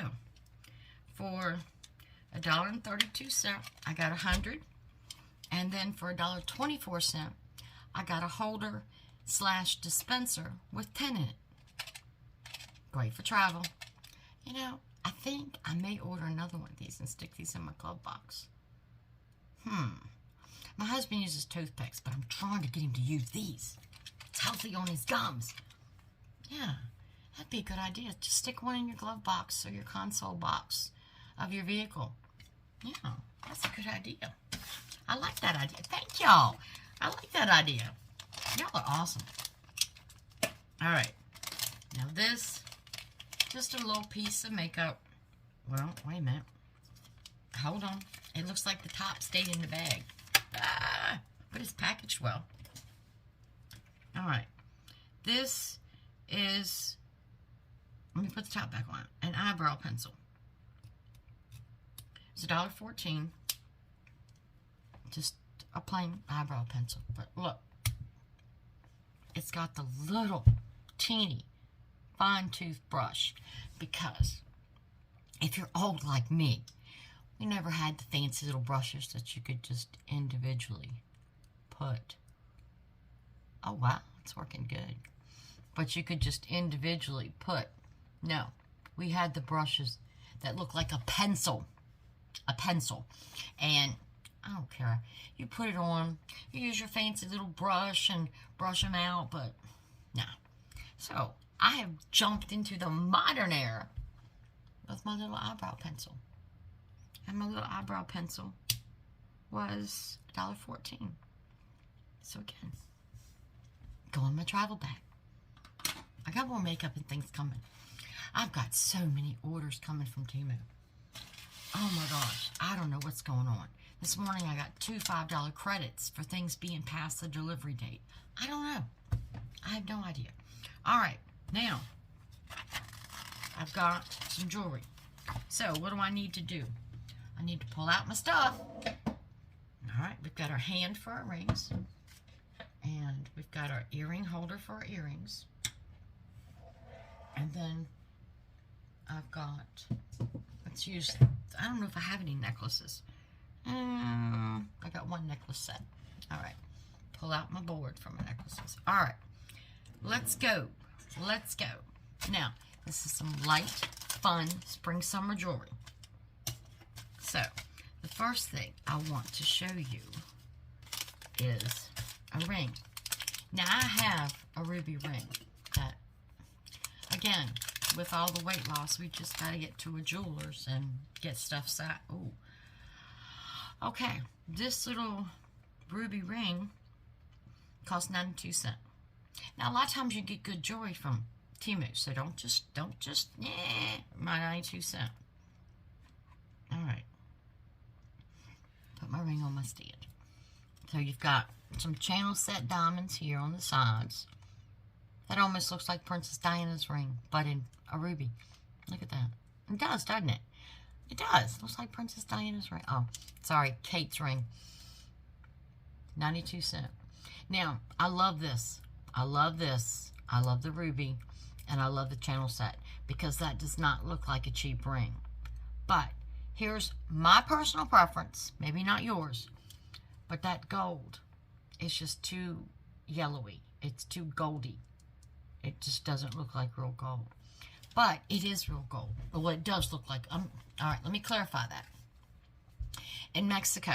Speaker 1: for $1.32, I got 100. And then for $1.24, I got a holder / dispenser with 10 in it. Great for travel. You know, I think I may order another one of these and stick these in my glove box. My husband uses toothpicks, but I'm trying to get him to use these. It's healthy on his gums. Yeah, that'd be a good idea. Just stick one in your glove box or your console box of your vehicle. Yeah, that's a good idea. I like that idea. Thank y'all. I like that idea. Y'all are awesome. All right. Now this, just a little piece of makeup. Well, wait a minute. Hold on. It looks like the top stayed in the bag. But it's packaged well. All right. This is, let me put the top back on, an eyebrow pencil. It's $1.14. Just a plain eyebrow pencil. But look, it's got the little teeny fine tooth brush, because if you're old like me, we never had the fancy little brushes that you could just individually put. Oh wow, it's working good. But you could just individually put. No, we had the brushes that look like a pencil. A pencil. And I don't care. You put it on, you use your fancy little brush and brush them out, but nah. So, I have jumped into the modern era with my little eyebrow pencil. And my little eyebrow pencil was $1.14. So again, go in my travel bag. I got more makeup and things coming. I've got so many orders coming from Temu. Oh my gosh, I don't know what's going on. This morning I got 2 $5 credits for things being past the delivery date. I don't know. I have no idea. All right, now I've got some jewelry. So what do I need to do? I need to pull out my stuff. All right, we've got our hand for our rings. And we've got our earring holder for our earrings. And then I've got, let's use, I don't know if I have any necklaces. I got one necklace set. All right, pull out my board for my necklaces. All right, let's go. Let's go. Now, this is some light, fun, spring, summer jewelry. So, the first thing I want to show you is a ring. Now, I have a ruby ring that, again, with all the weight loss, we just got to get to a jeweler's and get stuff set. Ooh. Okay, this little ruby ring costs 92 cents. Now, a lot of times you get good jewelry from Temu, so don't just, my 92 cents. All right. Put my ring on my stand. So you've got some channel set diamonds here on the sides. That almost looks like Princess Diana's ring, but in a ruby. Look at that. It does, doesn't it? It does. Looks like Princess Diana's ring. Oh, sorry, Kate's ring. 92 cents. Now, I love this. I love this. I love the ruby. And I love the channel set. Because that does not look like a cheap ring. But, here's my personal preference. Maybe not yours. But that gold is just too yellowy. It's too goldy. It just doesn't look like real gold. But it is real gold. Well, it does look like... all right, let me clarify that. In Mexico,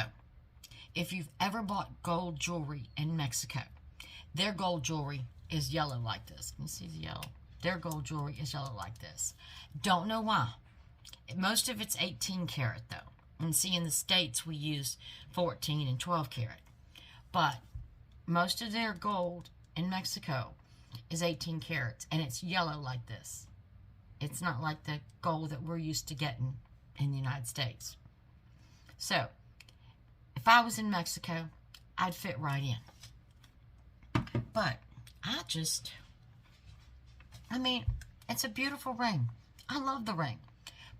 Speaker 1: if you've ever bought gold jewelry in Mexico, their gold jewelry is yellow like this. Can you see the yellow? Their gold jewelry is yellow like this. Don't know why. Most of it's 18 karat, though. And see, in the States, we use 14 and 12 karat. But most of their gold in Mexico is 18 carats, and it's yellow like this. It's not like the gold that we're used to getting in the United States. So, if I was in Mexico, I'd fit right in. But, I mean, it's a beautiful ring. I love the ring.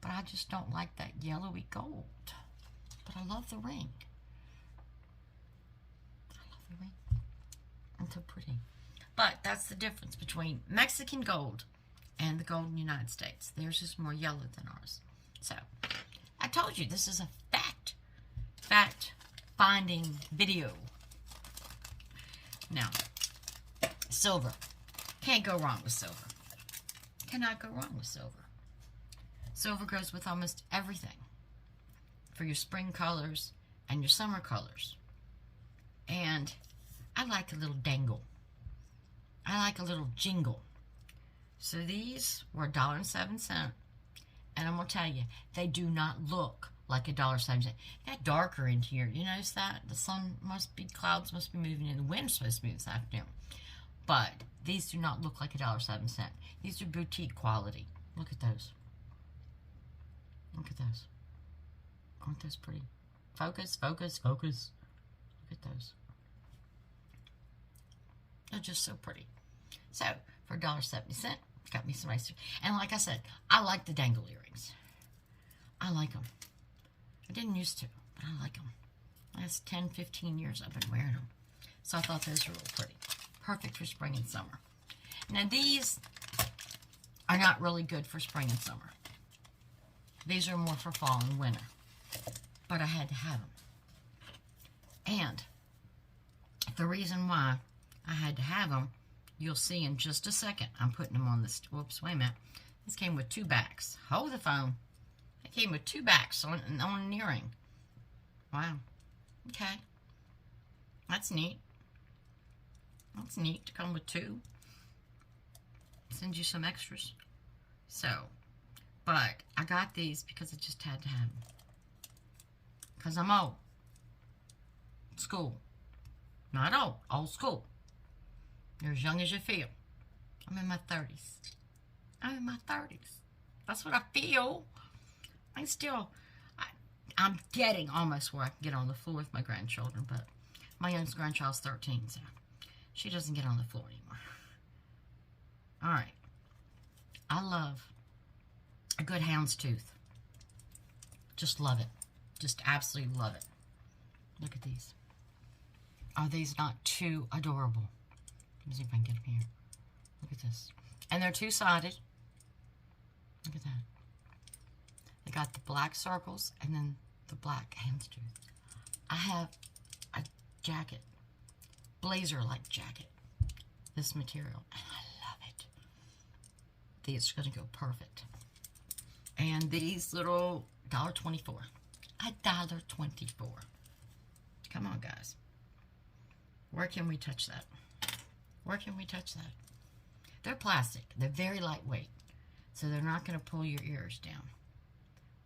Speaker 1: But I just don't like that yellowy gold. But I love the ring. I love the ring. It's so pretty. But that's the difference between Mexican gold and the gold in the United States. Theirs is more yellow than ours. So, I told you, this is a fact-finding video. Now, silver. Can't go wrong with silver. Cannot go wrong with silver. Silver goes with almost everything. For your spring colors and your summer colors. And I like a little dangle. I like a little jingle. So these were $1.07. And I'm going to tell you, they do not look like $1.07. It got darker in here. You notice that? The sun must be, clouds must be moving in. The wind's supposed to be this afternoon. But these do not look like $1.07. These are boutique quality. Look at those. Look at those. Aren't those pretty? Focus, focus, focus. Look at those. They're just so pretty. So, for $1.70, got me some nice. And like I said, I like the dangle earrings. I like them. I didn't used to, but I like them. Last 10, 15 years I've been wearing them. So I thought those were real pretty. Perfect for spring and summer. Now these are not really good for spring and summer. These are more for fall and winter. But I had to have them. And the reason why I had to have them, you'll see in just a second. I'm putting them on this. Whoops, wait a minute. This came with 2 backs. Hold the phone. It came with 2 backs on an earring. Wow. Okay. That's neat. That's neat to come with 2. Send you some extras. So, but I got these because I just had to have them. Because I'm old. School. Not old. Old school. You're as young as you feel. I'm in my 30s. I'm in my 30s. That's what I feel. I'm getting almost where I can get on the floor with my grandchildren, but my youngest grandchild's 13, so she doesn't get on the floor anymore. All right. I love a good houndstooth. Just love it. Just absolutely love it. Look at these. Are these not too adorable? Let me see if I can get them here. Look at this. And they're two-sided. Look at that. They got the black circles and then the black houndstooth. I have a jacket, blazer-like jacket, this material, and I love it. These are going to go perfect. And these little $1.24. $1.24. Come on, guys. Where can we touch that? Where can we touch that? They're plastic. They're very lightweight, so they're not going to pull your ears down.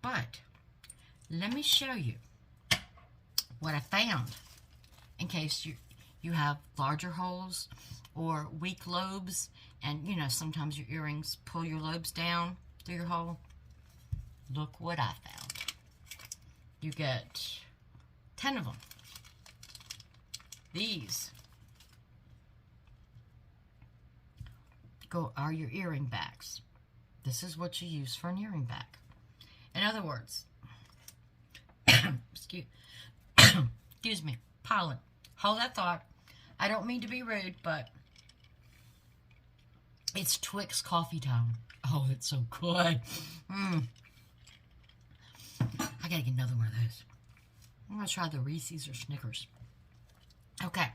Speaker 1: But let me show you what I found in case you have larger holes or weak lobes, and you know sometimes your earrings pull your lobes down through your hole. Look what I found. You get 10 of them. These are your earring backs. This is what you use for an earring back. In other words, excuse me, pollen. Hold that thought. I don't mean to be rude, but it's Twix coffee time. Oh, it's so good. I gotta get another one of those. I'm gonna try the Reese's or Snickers. Okay,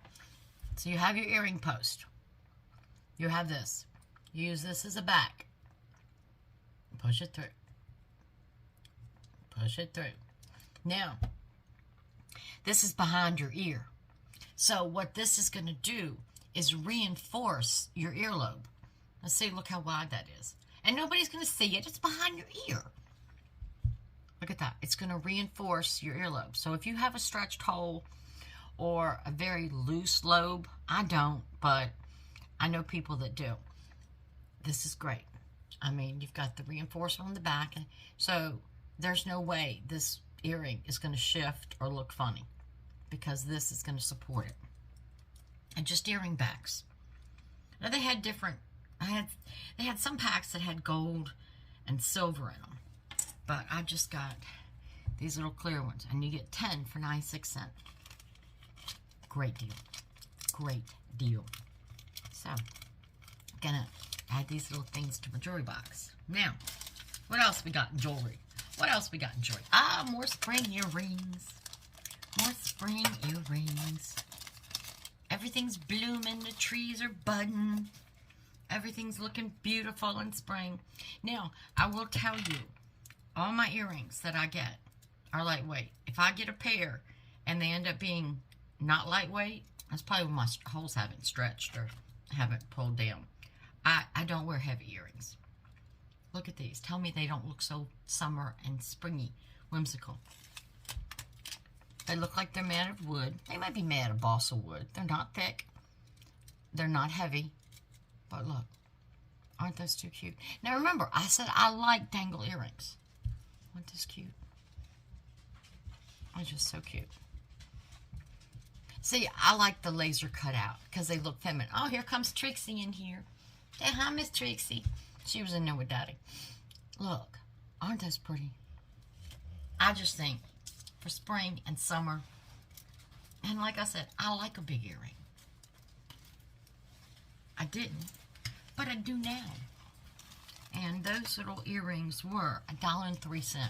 Speaker 1: so you have your earring post. You have this. You use this as a back. Push it through. Push it through. Now, this is behind your ear. So what this is going to do is reinforce your earlobe. Let's see, look how wide that is. And nobody's going to see it. It's behind your ear. Look at that. It's going to reinforce your earlobe. So if you have a stretched hole or a very loose lobe, I don't, but I know people that do. This is great. I mean, you've got the reinforcement on the back, so there's no way this earring is going to shift or look funny because this is going to support it. And just earring backs. Now they had different, they had some packs that had gold and silver in them, but I just got these little clear ones, and you get 10 for 96 cents. Great deal. Great deal. So, I'm gonna add these little things to my jewelry box. Now, what else we got in jewelry? What else we got in jewelry? Ah, more spring earrings. More spring earrings. Everything's blooming. The trees are budding. Everything's looking beautiful in spring. Now, I will tell you, all my earrings that I get are lightweight. If I get a pair and they end up being not lightweight, that's probably when my holes haven't stretched or haven't pulled down. I don't wear heavy earrings. Look at these. Tell me they don't look so summer and springy, whimsical. They look like they're made of wood. They might be made of balsa wood. They're not thick. They're not heavy. But look, aren't those too cute? Now remember, I said I like dangle earrings. Aren't those cute? They're just so cute. See, I like the laser cut out because they look feminine. Oh, here comes Trixie in here. Say hi, Miss Trixie. She was in there with Daddy. Look, aren't those pretty? I just think for spring and summer, and like I said, I like a big earring. I didn't, but I do now. And those little earrings were $1.03.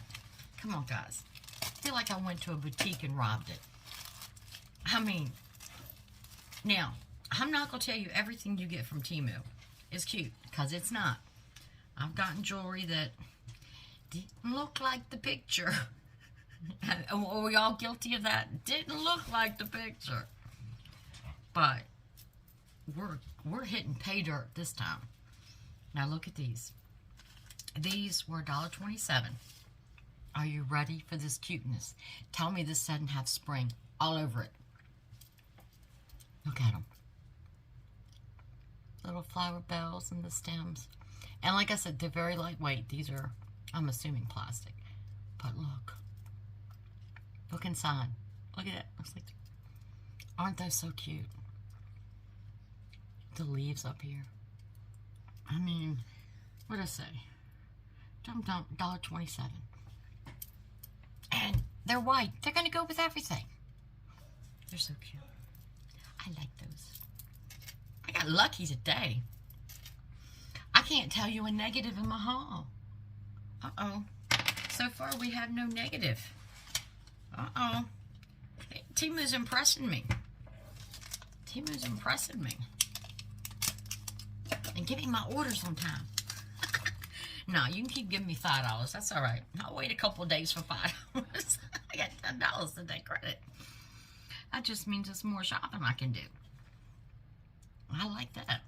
Speaker 1: Come on, guys. I feel like I went to a boutique and robbed it. I mean, now, I'm not going to tell you everything you get from Temu is cute, because it's not. I've gotten jewelry that didn't look like the picture. Are we all guilty of that? Didn't look like the picture. But we're hitting pay dirt this time. Now look at these. These were $1.27. Are you ready for this cuteness? Tell me this doesn't have spring all over it. Look at them. Little flower bells and the stems. And like I said, they're very lightweight. These are, I'm assuming, plastic. But look. Look inside. Look at it. Looks like, aren't those so cute? The leaves up here. I mean, what'd I say? $1.27. And they're white. They're going to go with everything. They're so cute. I like those. I got lucky today. I can't tell you a negative in my haul. Uh-oh. So far, we have no negative. Uh-oh. Temu's impressing me. Temu's impressing me. And getting my orders on time. No, you can keep giving me $5. That's all right. I'll wait a couple of days for $5. I got $10 today credit. That just means it's more shopping I can do. I like that.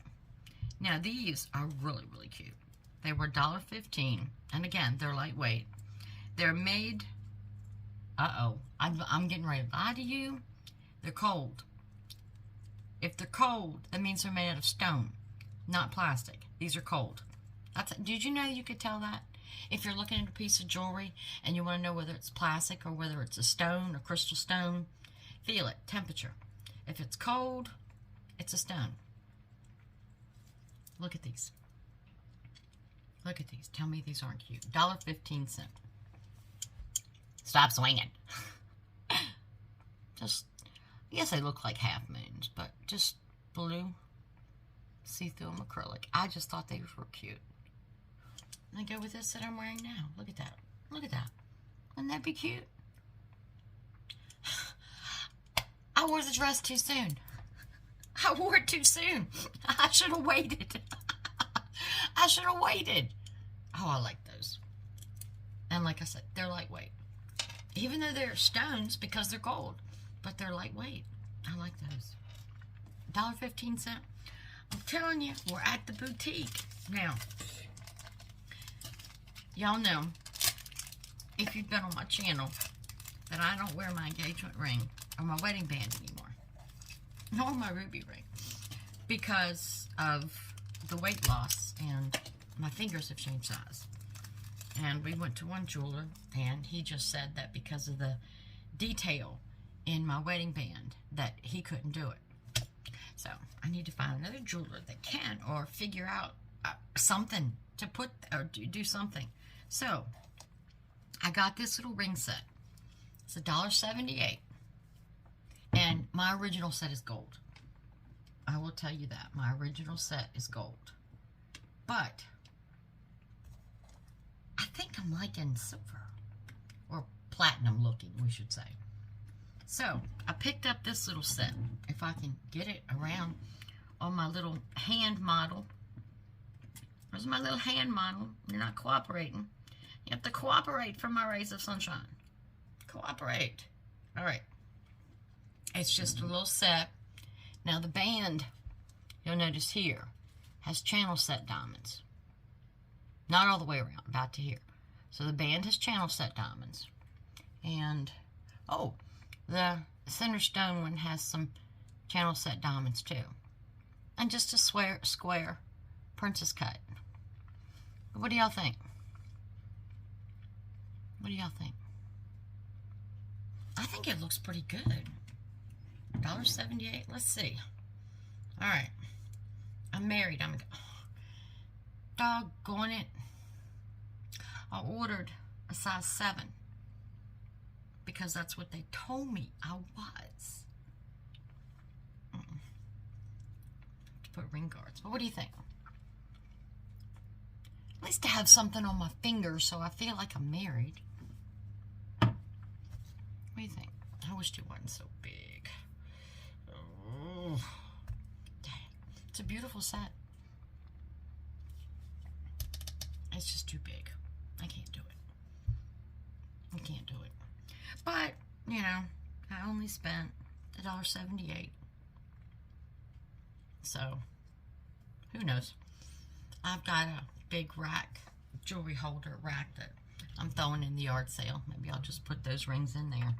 Speaker 1: Now, these are really, really cute. They were $1.15. And again, they're lightweight. They're made... Uh-oh. I'm getting ready to lie to you. They're cold. If they're cold, that means they're made out of stone, not plastic. These are cold. Did you know you could tell that? If you're looking at a piece of jewelry and you want to know whether it's plastic or whether it's a stone, a crystal stone, feel it, temperature. If it's cold, it's a stone. Look at these. Look at these. Tell me these aren't cute. $1.15. Stop swinging. Just, I guess they look like half moons, but just blue, see-through them acrylic. I just thought they were cute. And they go with this that I'm wearing now. Look at that. Look at that. Wouldn't that be cute? I wore the dress too soon. I wore it too soon. I should have waited. I should have waited. Oh, I like those. And like I said, they're lightweight. Even though they're stones because they're gold. But they're lightweight. I like those. $1.15. I'm telling you, we're at the boutique. Now, y'all know, if you've been on my channel, that I don't wear my engagement ring or my wedding band anymore. Nor my ruby ring. Because of the weight loss and my fingers have changed size. And we went to one jeweler and he just said that because of the detail in my wedding band that he couldn't do it. So I need to find another jeweler that can, or figure out something to put, or do something. So I got this little ring set. It's $1.78. And my original set is gold. I will tell you that. My original set is gold. But I think I'm liking silver. Or platinum looking, we should say. So, I picked up this little set. If I can get it around on my little hand model. There's my little hand model. You're not cooperating. You have to cooperate for my rays of sunshine. Cooperate. Alright. It's just a little set. Now the band, you'll notice here, has channel set diamonds. Not all the way around, about to here. So the band has channel set diamonds. And, oh, the center stone one has some channel set diamonds too. And just a square princess cut. What do y'all think? What do y'all think? I think it looks pretty good. $1.78. Let's see. All right. I'm married. Doggone it. I ordered a size 7 because that's what they told me I was. To put ring guards. But what do you think? At least to have something on my finger so I feel like I'm married. What do you think? I wish it wasn't so big. Oh, dang. It's a beautiful set. It's just too big. I can't do it. I can't do it. But, you know, I only spent $1.78. So, who knows? I've got a big rack, jewelry holder rack that I'm throwing in the yard sale. Maybe I'll just put those rings in there.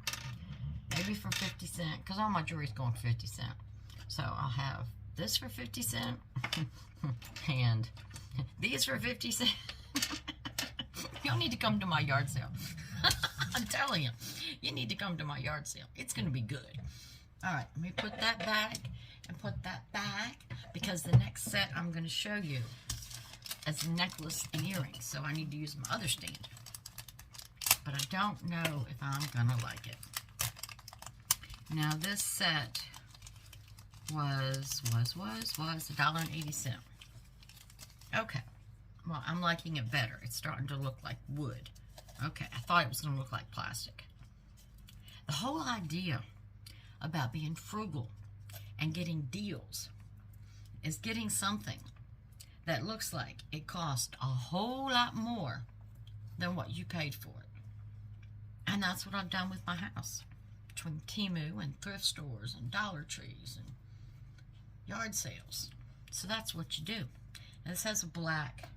Speaker 1: Maybe for 50 cents, because all my jewelry's going for 50 cents. So I'll have this for 50 cents, and these for 50 cents. Y'all need to come to my yard sale. I'm telling you, you need to come to my yard sale. It's going to be good. All right, let me put that back and put that back, because the next set I'm going to show you is necklace and earrings. So I need to use my other stand. But I don't know if I'm going to like it. Now this set was $1.80. Okay. Well, I'm liking it better. It's starting to look like wood. Okay, I thought it was going to look like plastic. The whole idea about being frugal and getting deals is getting something that looks like it cost a whole lot more than what you paid for it. And that's what I've done with my house. Between Temu and thrift stores and Dollar Trees and yard sales. So that's what you do. Now this has a black,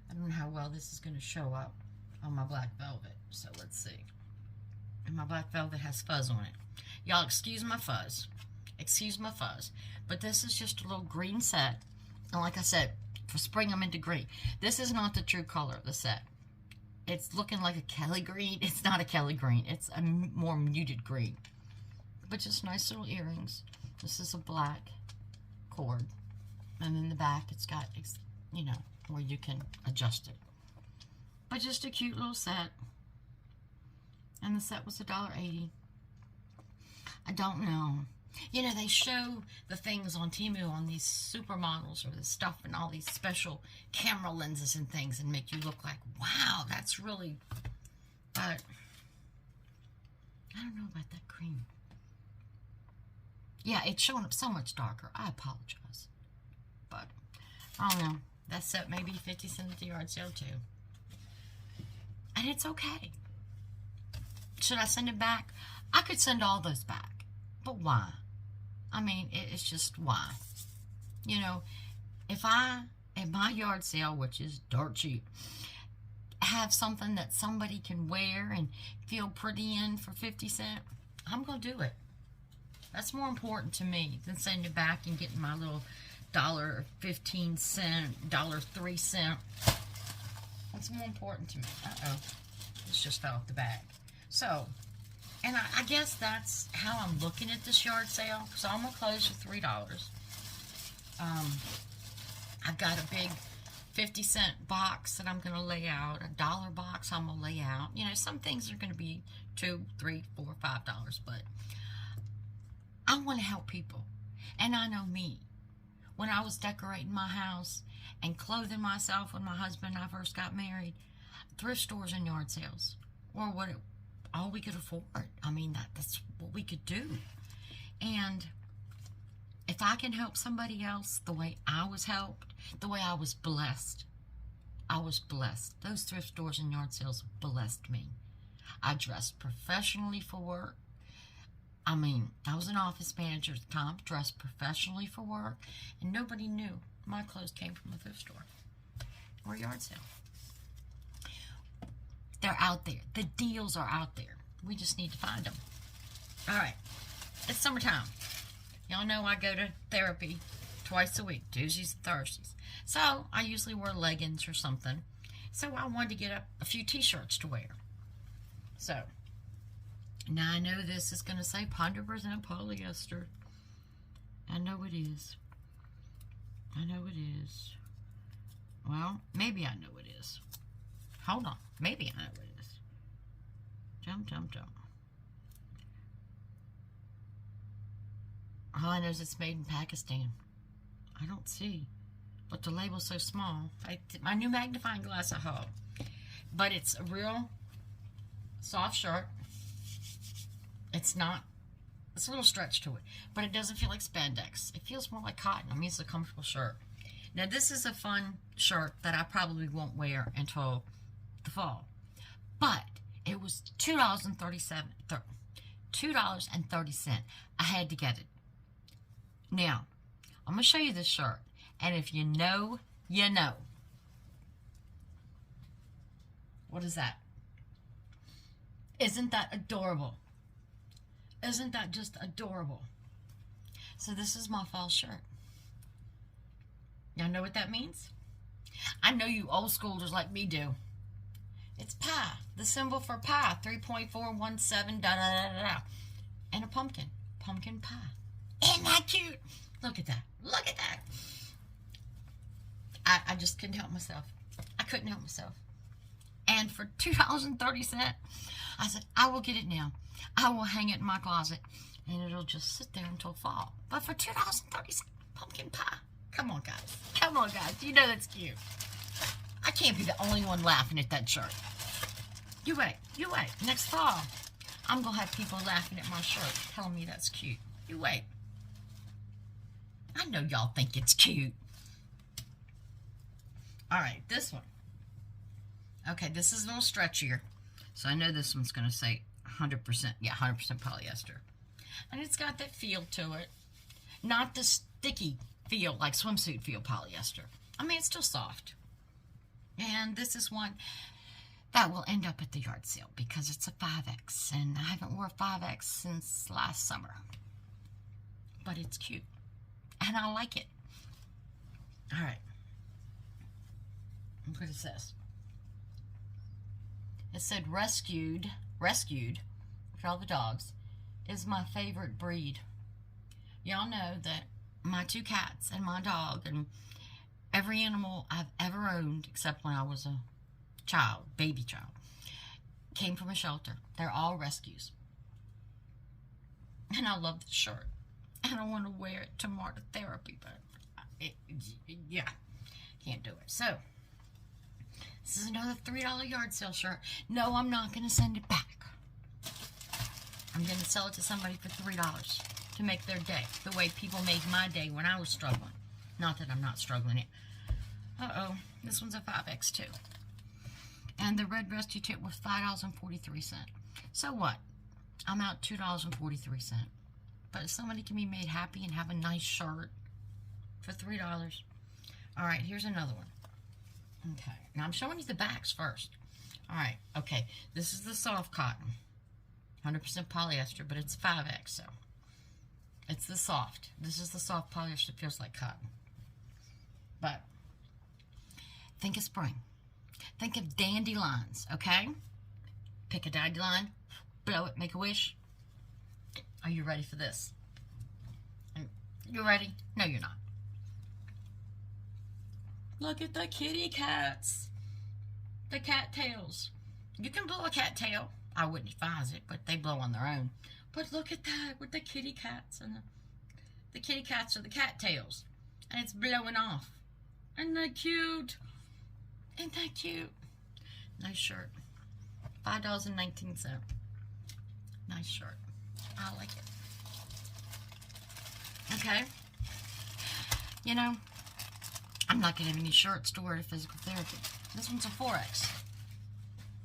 Speaker 1: I don't know how well this is going to show up on my black velvet. So let's see. And my black velvet has fuzz on it. Y'all excuse my fuzz. Excuse my fuzz. But this is just a little green set. And like I said, for spring I'm into green. This is not the true color of the set. It's looking like a Kelly green. It's not a Kelly green. It's a more muted green. But just nice little earrings. This is a black cord. And in the back it's got, you know, where you can adjust it. But just a cute little set. And the set was $1.80. I don't know. You know, they show the things on Temu on these supermodels or the stuff and all these special camera lenses and things and make you look like, wow, that's really, but I don't know about that cream. Yeah, it's showing up so much darker. I apologize. But, I don't know. That set may be 50 cents at the yard sale too. And it's okay. Should I send it back? I could send all those back. But why? I mean, it's just why? You know, if I, at my yard sale, which is dirt cheap, have something that somebody can wear and feel pretty in for 50 cents, I'm going to do it. That's more important to me than sending it back and getting my little $1.15, $1.03. That's more important to me. Uh-oh. This just fell off the bag. So, and I guess that's how I'm looking at this yard sale. So I'm going to close for $3. I've got a big 50-cent box that I'm going to lay out. A $1 box I'm going to lay out. You know, some things are going to be $2, $3, $4, $5. But I want to help people. And I know me. When I was decorating my house and clothing myself when my husband and I first got married, thrift stores and yard sales were all we could afford. I mean, that's what we could do. And if I can help somebody else the way I was helped, the way I was blessed, Those thrift stores and yard sales blessed me. I dressed professionally for work. I mean, I was an office manager at the time, dressed professionally for work, and nobody knew my clothes came from a thrift store or a yard sale. They're out there. The deals are out there. We just need to find them. All right. It's summertime. Y'all know I go to therapy twice a week, Tuesdays and Thursdays. So I usually wear leggings or something. So I wanted to get a few t-shirts to wear. So now I know this is going to say 100% polyester. I know it is. I know it is. Well, maybe I know it is. Hold on. Maybe I know it is. Jump. All I know is it's made in Pakistan. I don't see. But the label's so small. My new magnifying glass I have. But it's a real soft shirt. It's a little stretch to it. But it doesn't feel like spandex. It feels more like cotton. I mean, it's a comfortable shirt. Now, this is a fun shirt that I probably won't wear until the fall. But it was $2.30. I had to get it. Now, I'm going to show you this shirt. And if you know, you know. What is that? Isn't that adorable? Isn't that just adorable? So this is my fall shirt. Y'all know what that means? I know you old schoolers like me do. It's pi, the symbol for pi, 3.417, da da da da. And a pumpkin. Pumpkin pie. Isn't that cute? Look at that. Look at that. I just couldn't help myself. I couldn't help myself. And for $2.30, I said, I will get it now. I will hang it in my closet, and it'll just sit there until fall. But for $2.30, pumpkin pie. Come on, guys. Come on, guys. You know that's cute. I can't be the only one laughing at that shirt. You wait. You wait. Next fall, I'm going to have people laughing at my shirt, telling me that's cute. You wait. I know y'all think it's cute. All right, this one. Okay, this is a little stretchier. So I know this one's going to say 100%. Yeah, 100% polyester. And it's got that feel to it. Not the sticky feel, like swimsuit feel polyester. I mean, it's still soft. And this is one that will end up at the yard sale because it's a 5X. And I haven't worn a 5X since last summer. But it's cute. And I like it. All right. Look what it says. It said rescued for all the dogs, is my favorite breed. Y'all know that my 2 cats and my dog and every animal I've ever owned, except when I was a child, baby child, came from a shelter. They're all rescues. And I love the shirt. And I want to wear it tomorrow to therapy, but yeah, can't do it. So, this is another $3 yard sale shirt. No, I'm not going to send it back. I'm going to sell it to somebody for $3 to make their day, the way people made my day when I was struggling. Not that I'm not struggling it. Uh-oh, this one's a 5X too. And the red rescue tip was $5.43. So what? I'm out $2.43. But if somebody can be made happy and have a nice shirt for $3. All right, here's another one. Okay, now I'm showing you the backs first. All right, okay, this is the soft cotton. 100% polyester, but it's 5X, so it's the soft. This is the soft polyester that feels like cotton. But think of spring. Think of dandelions, okay? Pick a dandelion, blow it, make a wish. Are you ready for this? You ready? No, you're not. Look at the kitty cats. The cat tails. You can blow a cat tail. I wouldn't advise it, but they blow on their own. But look at that with the kitty cats. And the kitty cats are the cat tails. And it's blowing off. Isn't that cute? Isn't that cute? Nice shirt. $5.19. Nice shirt. I like it. Okay. You know, I'm not going to have any shirts to wear to physical therapy. This one's a 4X.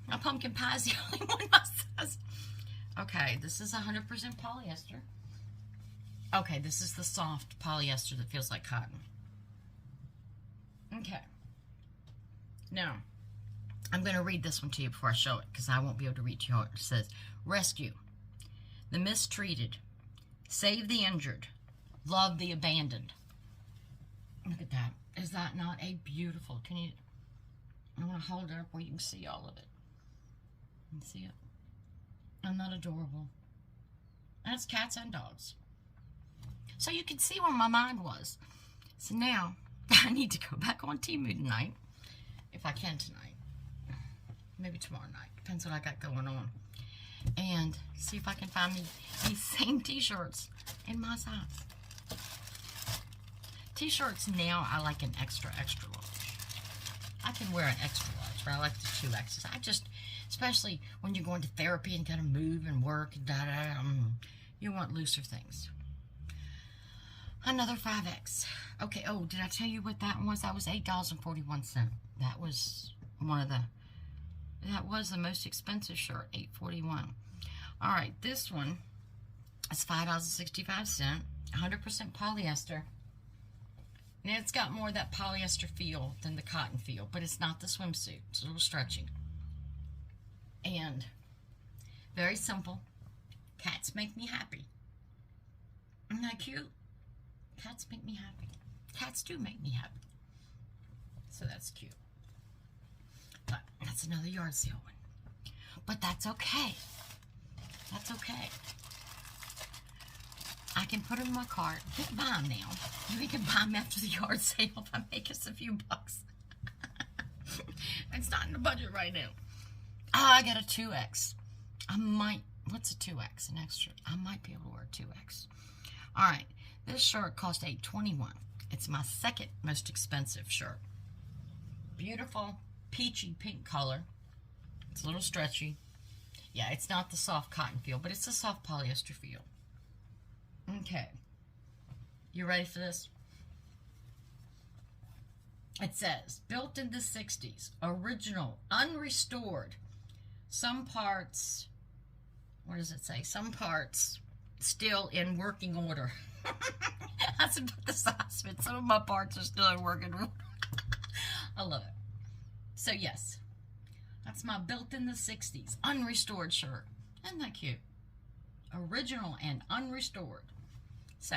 Speaker 1: Now, pumpkin pie is the only one my size. Okay, this is 100% polyester. Okay, this is the soft polyester that feels like cotton. Okay. Now, I'm going to read this one to you before I show it, because I won't be able to read to you. It says, rescue the mistreated, save the injured, love the abandoned. Look at that. Is that not a beautiful, I want to hold it up where you can see all of it. You can see it. Isn't that adorable? That's cats and dogs. So you can see where my mind was. So now, I need to go back on Temu tonight, if I can tonight. Maybe tomorrow night. Depends what I got going on. And see if I can find these same t-shirts in my size. T-shirts now, I like an extra large. I can wear an extra large, but I like the 2Xs. I just, especially when you're going to therapy and gotta move and work, you want looser things. Another 5X. Okay, oh, did I tell you what that one was? That was $8.41. That was that was the most expensive shirt, $8.41. All right, this one is $5.65, 100% polyester. And it's got more of that polyester feel than the cotton feel, but it's not the swimsuit. It's a little stretchy. And very simple. Cats make me happy. Isn't that cute? Cats make me happy. Cats do make me happy. So that's cute. But That's another yard sale one. But that's okay. That's okay. I can put them in my cart. You can buy them now. We can buy them after the yard sale if I make us a few bucks. It's not in the budget right now. Oh, I got a 2X. I might, what's a 2X? An extra. I might be able to wear a 2X. All right. This shirt cost $8.21. It's my second most expensive shirt. Beautiful peachy pink color. It's a little stretchy. Yeah, it's not the soft cotton feel, but it's a soft polyester feel. Okay. You ready for this? It says, built in the 60s, original, unrestored. Some parts, what does it say? Some parts still in working order. That's about the size of it. Some of my parts are still in working order. I love it. So yes, that's my built in the 60s, unrestored shirt. Isn't that cute? Original and unrestored. So,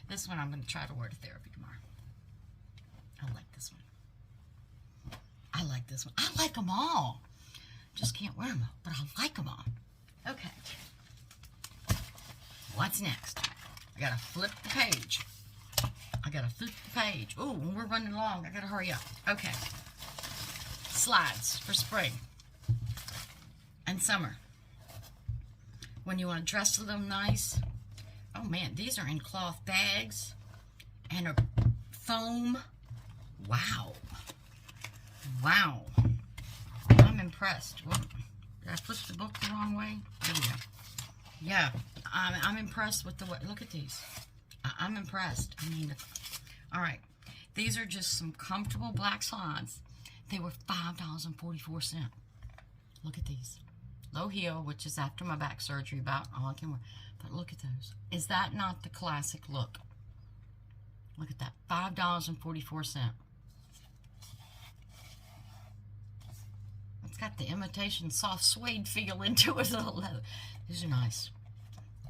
Speaker 1: this one I'm going to try to wear to therapy tomorrow. I like this one. I like this one. I like them all. Just can't wear them all, but I like them all. Okay. What's next? I got to flip the page. I got to flip the page. Ooh, we're running along. I got to hurry up. Okay. Slides for spring and summer. When you want to dress a little nice. Oh man, these are in cloth bags and a foam. Wow. Wow. I'm impressed. Well, did I flip the book the wrong way? There we go. Yeah, I'm impressed with the way. Look at these. I'm impressed. I mean, all right. These are just some comfortable black slides. They were $5.44. Look at these. Low heel, which is after my back surgery, about all I can wear. But look at those. Is that not the classic look? Look at that. $5.44. It's got the imitation soft suede feel into it. These are nice.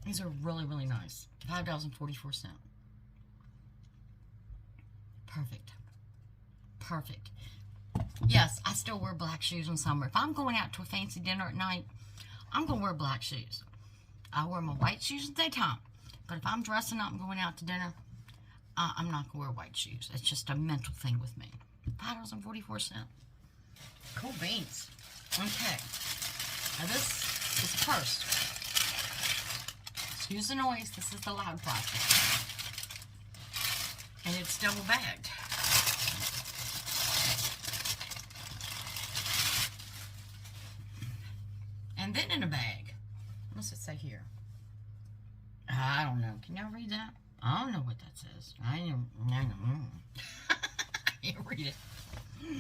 Speaker 1: These are really, really nice. $5.44. Perfect. Perfect. Yes, I still wear black shoes in summer. If I'm going out to a fancy dinner at night, I'm going to wear black shoes. I wear my white shoes in the daytime. But if I'm dressing up and going out to dinner, I'm not going to wear white shoes. It's just a mental thing with me. $5.44. Cool beans. Okay. Now this is a purse. Excuse the noise. This is the loud process. And it's double bagged. And then in a bag. What's it say here? I don't know. Can y'all read that? I don't know what that says. I can't read it. Oh my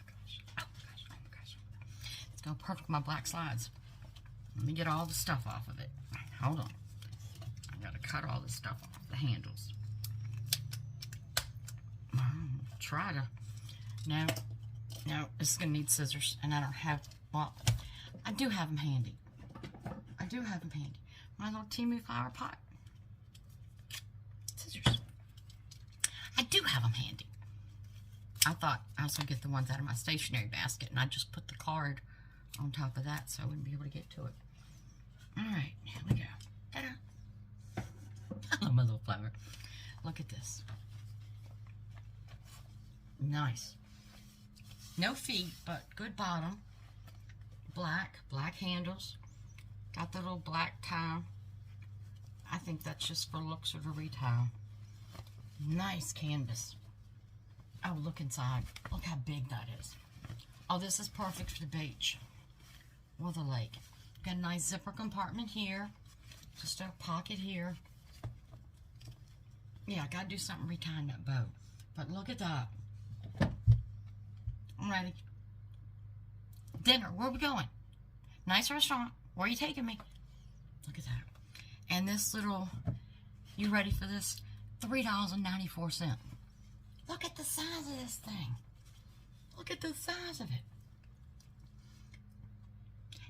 Speaker 1: gosh. Oh my gosh. Oh my gosh. It's going perfect with my black slides. Let me get all the stuff off of it. Hold on. I gotta cut all this stuff off the handles. Try to. No, this is gonna need scissors, and I don't have. Well, I do have them handy. I do have them handy. My little Temu flower pot. Scissors. I do have them handy. I thought I was gonna get the ones out of my stationery basket, and I just put the card on top of that, so I wouldn't be able to get to it. All right, here we go. Ta-da! I love my little flower. Look at this. Nice. No feet, but good bottom. Black handles. Got the little black tie. I think that's just for looks or to retie. Nice canvas. Oh, look inside. Look how big that is. Oh, this is perfect for the beach or the lake. Got a nice zipper compartment here. Just a pocket here. Yeah, I gotta do something retying that bow. But look at that. I'm ready. Dinner, where are we going? Nice restaurant. Where are you taking me? Look at that. And this little, you ready for this? $3.94. Look at the size of this thing. Look at the size of it.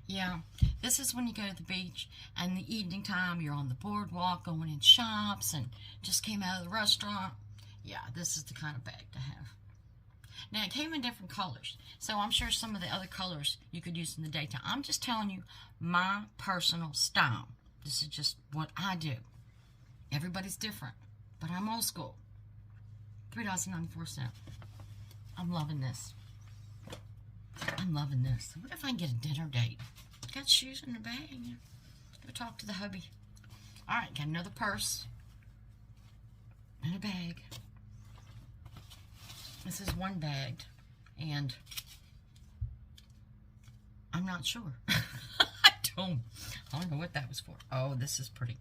Speaker 1: Yeah, this is when you go to the beach and the evening time, you're on the boardwalk going in shops and just came out of the restaurant. Yeah, this is the kind of bag to have. Now, it came in different colors, so I'm sure some of the other colors you could use in the daytime. I'm just telling you my personal style. This is just what I do. Everybody's different, but I'm old school. $3.94. I'm loving this. I'm loving this. What if I can get a dinner date? Got shoes in the bag. Go talk to the hubby. All right, got another purse and a bag. This is one bagged, and I'm not sure. I don't know what that was for. Oh, this is pretty.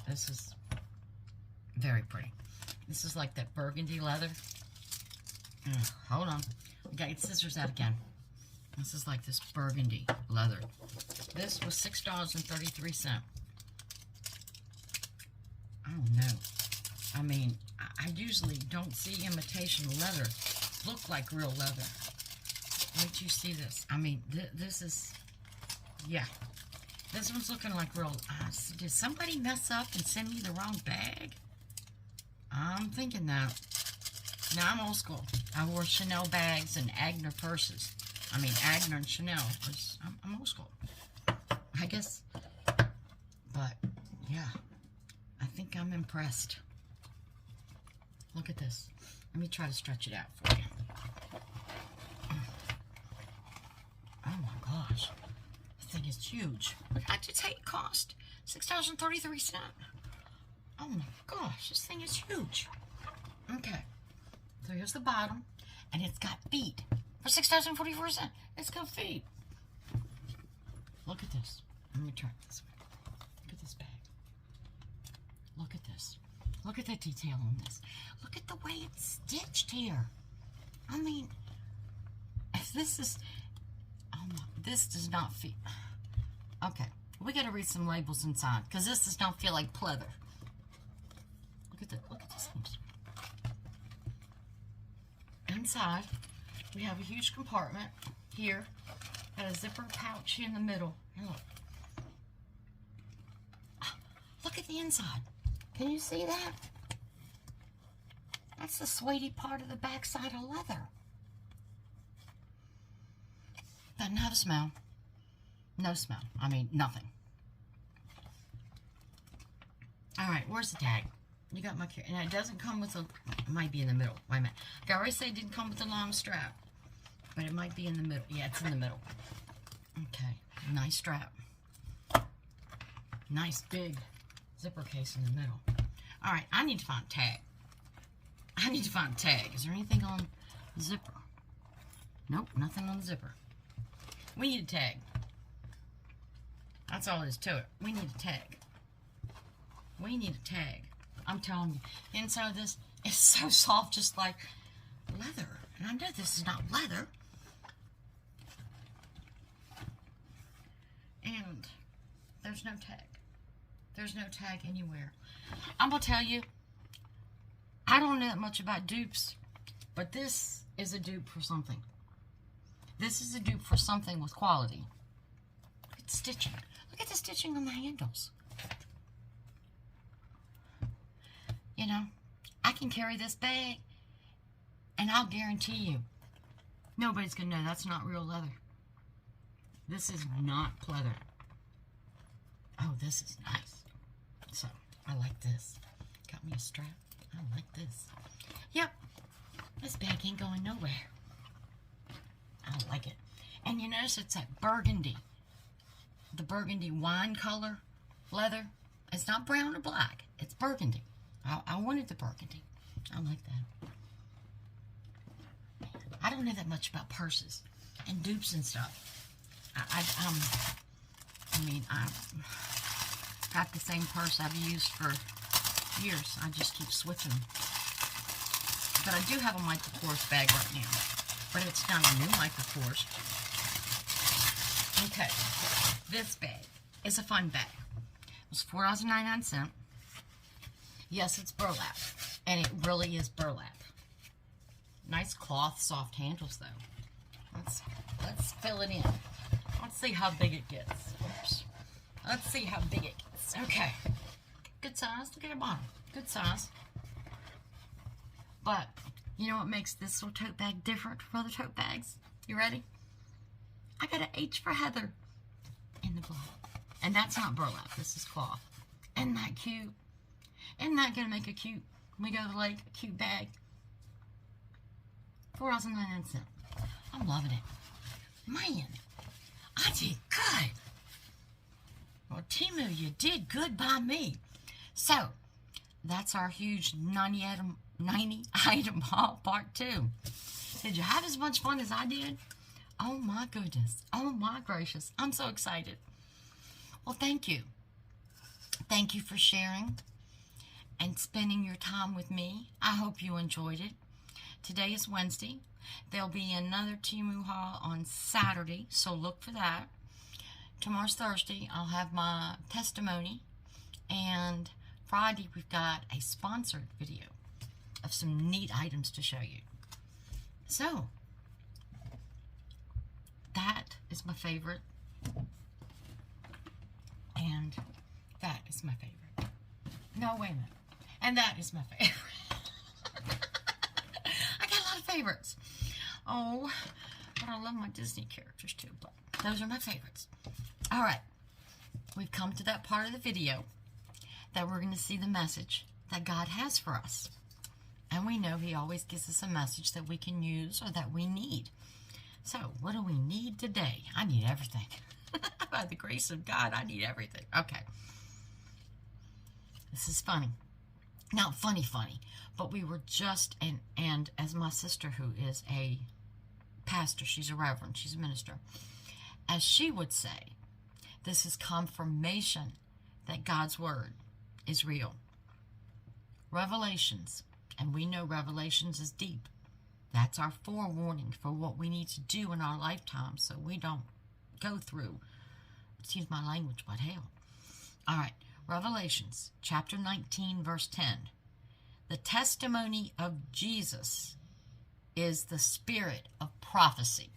Speaker 1: This is very pretty. This is like that burgundy leather. Hold on. We got your scissors out again. This is like this burgundy leather. This was $6.33. I don't know. I mean, I usually don't see imitation leather look like real leather. Wait till you see this. I mean, this is, yeah. This one's looking like real. Did somebody mess up and send me the wrong bag? I'm thinking that. Now, I'm old school. I wore Chanel bags and Agner purses. I mean, Agner and Chanel. I'm old school. I guess. But, yeah. I think I'm impressed. Look at this. Let me try to stretch it out for you. Oh, my gosh. This thing is huge. What did I just say it cost? $6.33. Oh, my gosh. This thing is huge. Okay. So here's the bottom, and it's got feet for $6.44. It's got feet. Look at this. Let me turn it this way. Look at this bag. Look at this. Look at the detail on this. Look at the way it's stitched here. I mean, this is, oh my, this does not feel, okay. We got to read some labels inside, because this does not feel like pleather. Look at this. Inside, we have a huge compartment here. Got a zipper pouch in the middle. Look. Look at the inside. Can you see that? That's the suede part of the backside of leather. Doesn't have a smell. No smell. I mean, nothing. All right, where's the tag? You got my care. And it doesn't come with a, it might be in the middle. Wait a minute. I already said it didn't come with a long strap. But it might be in the middle. Yeah, it's in the middle. Okay. Nice strap. Nice big zipper case in the middle. All right, I need to find a tag. I need to find a tag. Is there anything on the zipper? Nope, nothing on the zipper. We need a tag. That's all there is to it. We need a tag. We need a tag. I'm telling you, the inside of this is so soft, just like leather. And I know this is not leather. And there's no tag. There's no tag anywhere. I'm going to tell you, I don't know that much about dupes, but this is a dupe for something. This is a dupe for something with quality. Look at the stitching. Look at the stitching on the handles. You know, I can carry this bag, and I'll guarantee you, nobody's going to know that's not real leather. This is not pleather. Oh, this is nice. So, I like this. Got me a strap. I like this. Yep, this bag ain't going nowhere. I like it. And you notice it's that burgundy. The burgundy wine color leather. It's not brown or black. It's burgundy. I wanted the burgundy. I like that. I don't know that much about purses and dupes and stuff. I mean, I've got the same purse I've used for years. I just keep switching. But I do have a Michael Kors bag right now. But it's not a new Michael Kors. Okay. This bag is a fun bag. It was $4.99. Yes, it's burlap. And it really is burlap. Nice cloth, soft handles, though. Let's fill it in. Let's see how big it gets. Oops. Let's see how big it gets. Okay. Good size. Look at the bottom. Good size. But You know what makes this little tote bag different from other tote bags? You ready? I got an H for Heather in the glove. And that's not burlap. This is cloth. Isn't that cute? Isn't that going to make a cute, when we go to the lake, a cute bag? $4.99. I'm loving it. Man, I did good. Well, Temu, you did good by me. So, that's our huge 90 item haul part 2. Did you have as much fun as I did? Oh my goodness. Oh my gracious. I'm so excited. Well, thank you. Thank you for sharing and spending your time with me. I hope you enjoyed it. Today is Wednesday. There'll be another Temu haul on Saturday, so look for that. Tomorrow's Thursday. I'll have my testimony. And Friday, we've got a sponsored video of some neat items to show you. So, that is my favorite. And that is my favorite. No, wait a minute. And that is my favorite. I got a lot of favorites. Oh, but I love my Disney characters too. But those are my favorites. All right. We've come to that part of the video that we're going to see the message that God has for us. And we know He always gives us a message that we can use or that we need. So, what do we need today? I need everything. By the grace of God, I need everything. Okay. This is funny. Not funny, but we were just, and as my sister, who is a pastor, she's a reverend, she's a minister, as she would say, this is confirmation that God's Word is real. Revelations, and we know Revelations is deep. That's our forewarning for what we need to do in our lifetime so we don't go through, excuse my language, but hell. All right, Revelations chapter 19, verse 10. The testimony of Jesus is the spirit of prophecy.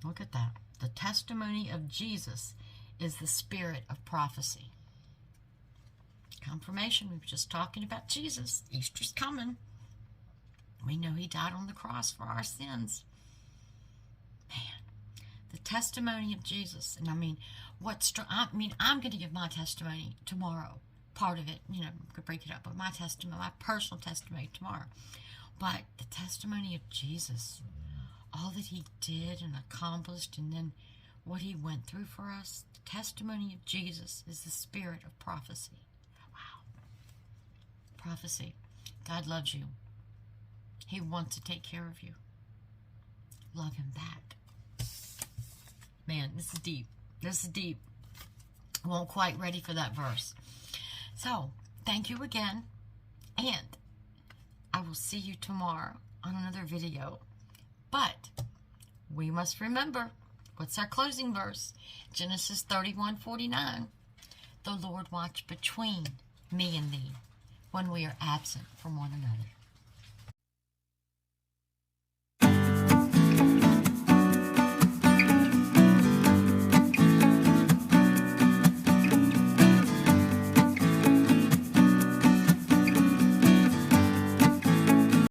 Speaker 1: Look at that. The testimony of Jesus is the spirit of prophecy. Confirmation. We were just talking about Jesus. Easter's coming. We know He died on the cross for our sins. Man, the testimony of Jesus. And I mean, I'm going to give my testimony tomorrow. Part of it, you know, we could break it up, but my testimony, my personal testimony tomorrow. But the testimony of Jesus, all that He did and accomplished, and then what He went through for us, the testimony of Jesus is the spirit of prophecy. Wow. Prophecy. God loves you. He wants to take care of you. Love Him back. Man, this is deep. This is deep. I wasn't quite ready for that verse. So, thank you again. And I will see you tomorrow on another video. But we must remember, what's our closing verse? Genesis 31:49. The Lord watched between me and thee when we are absent from one another.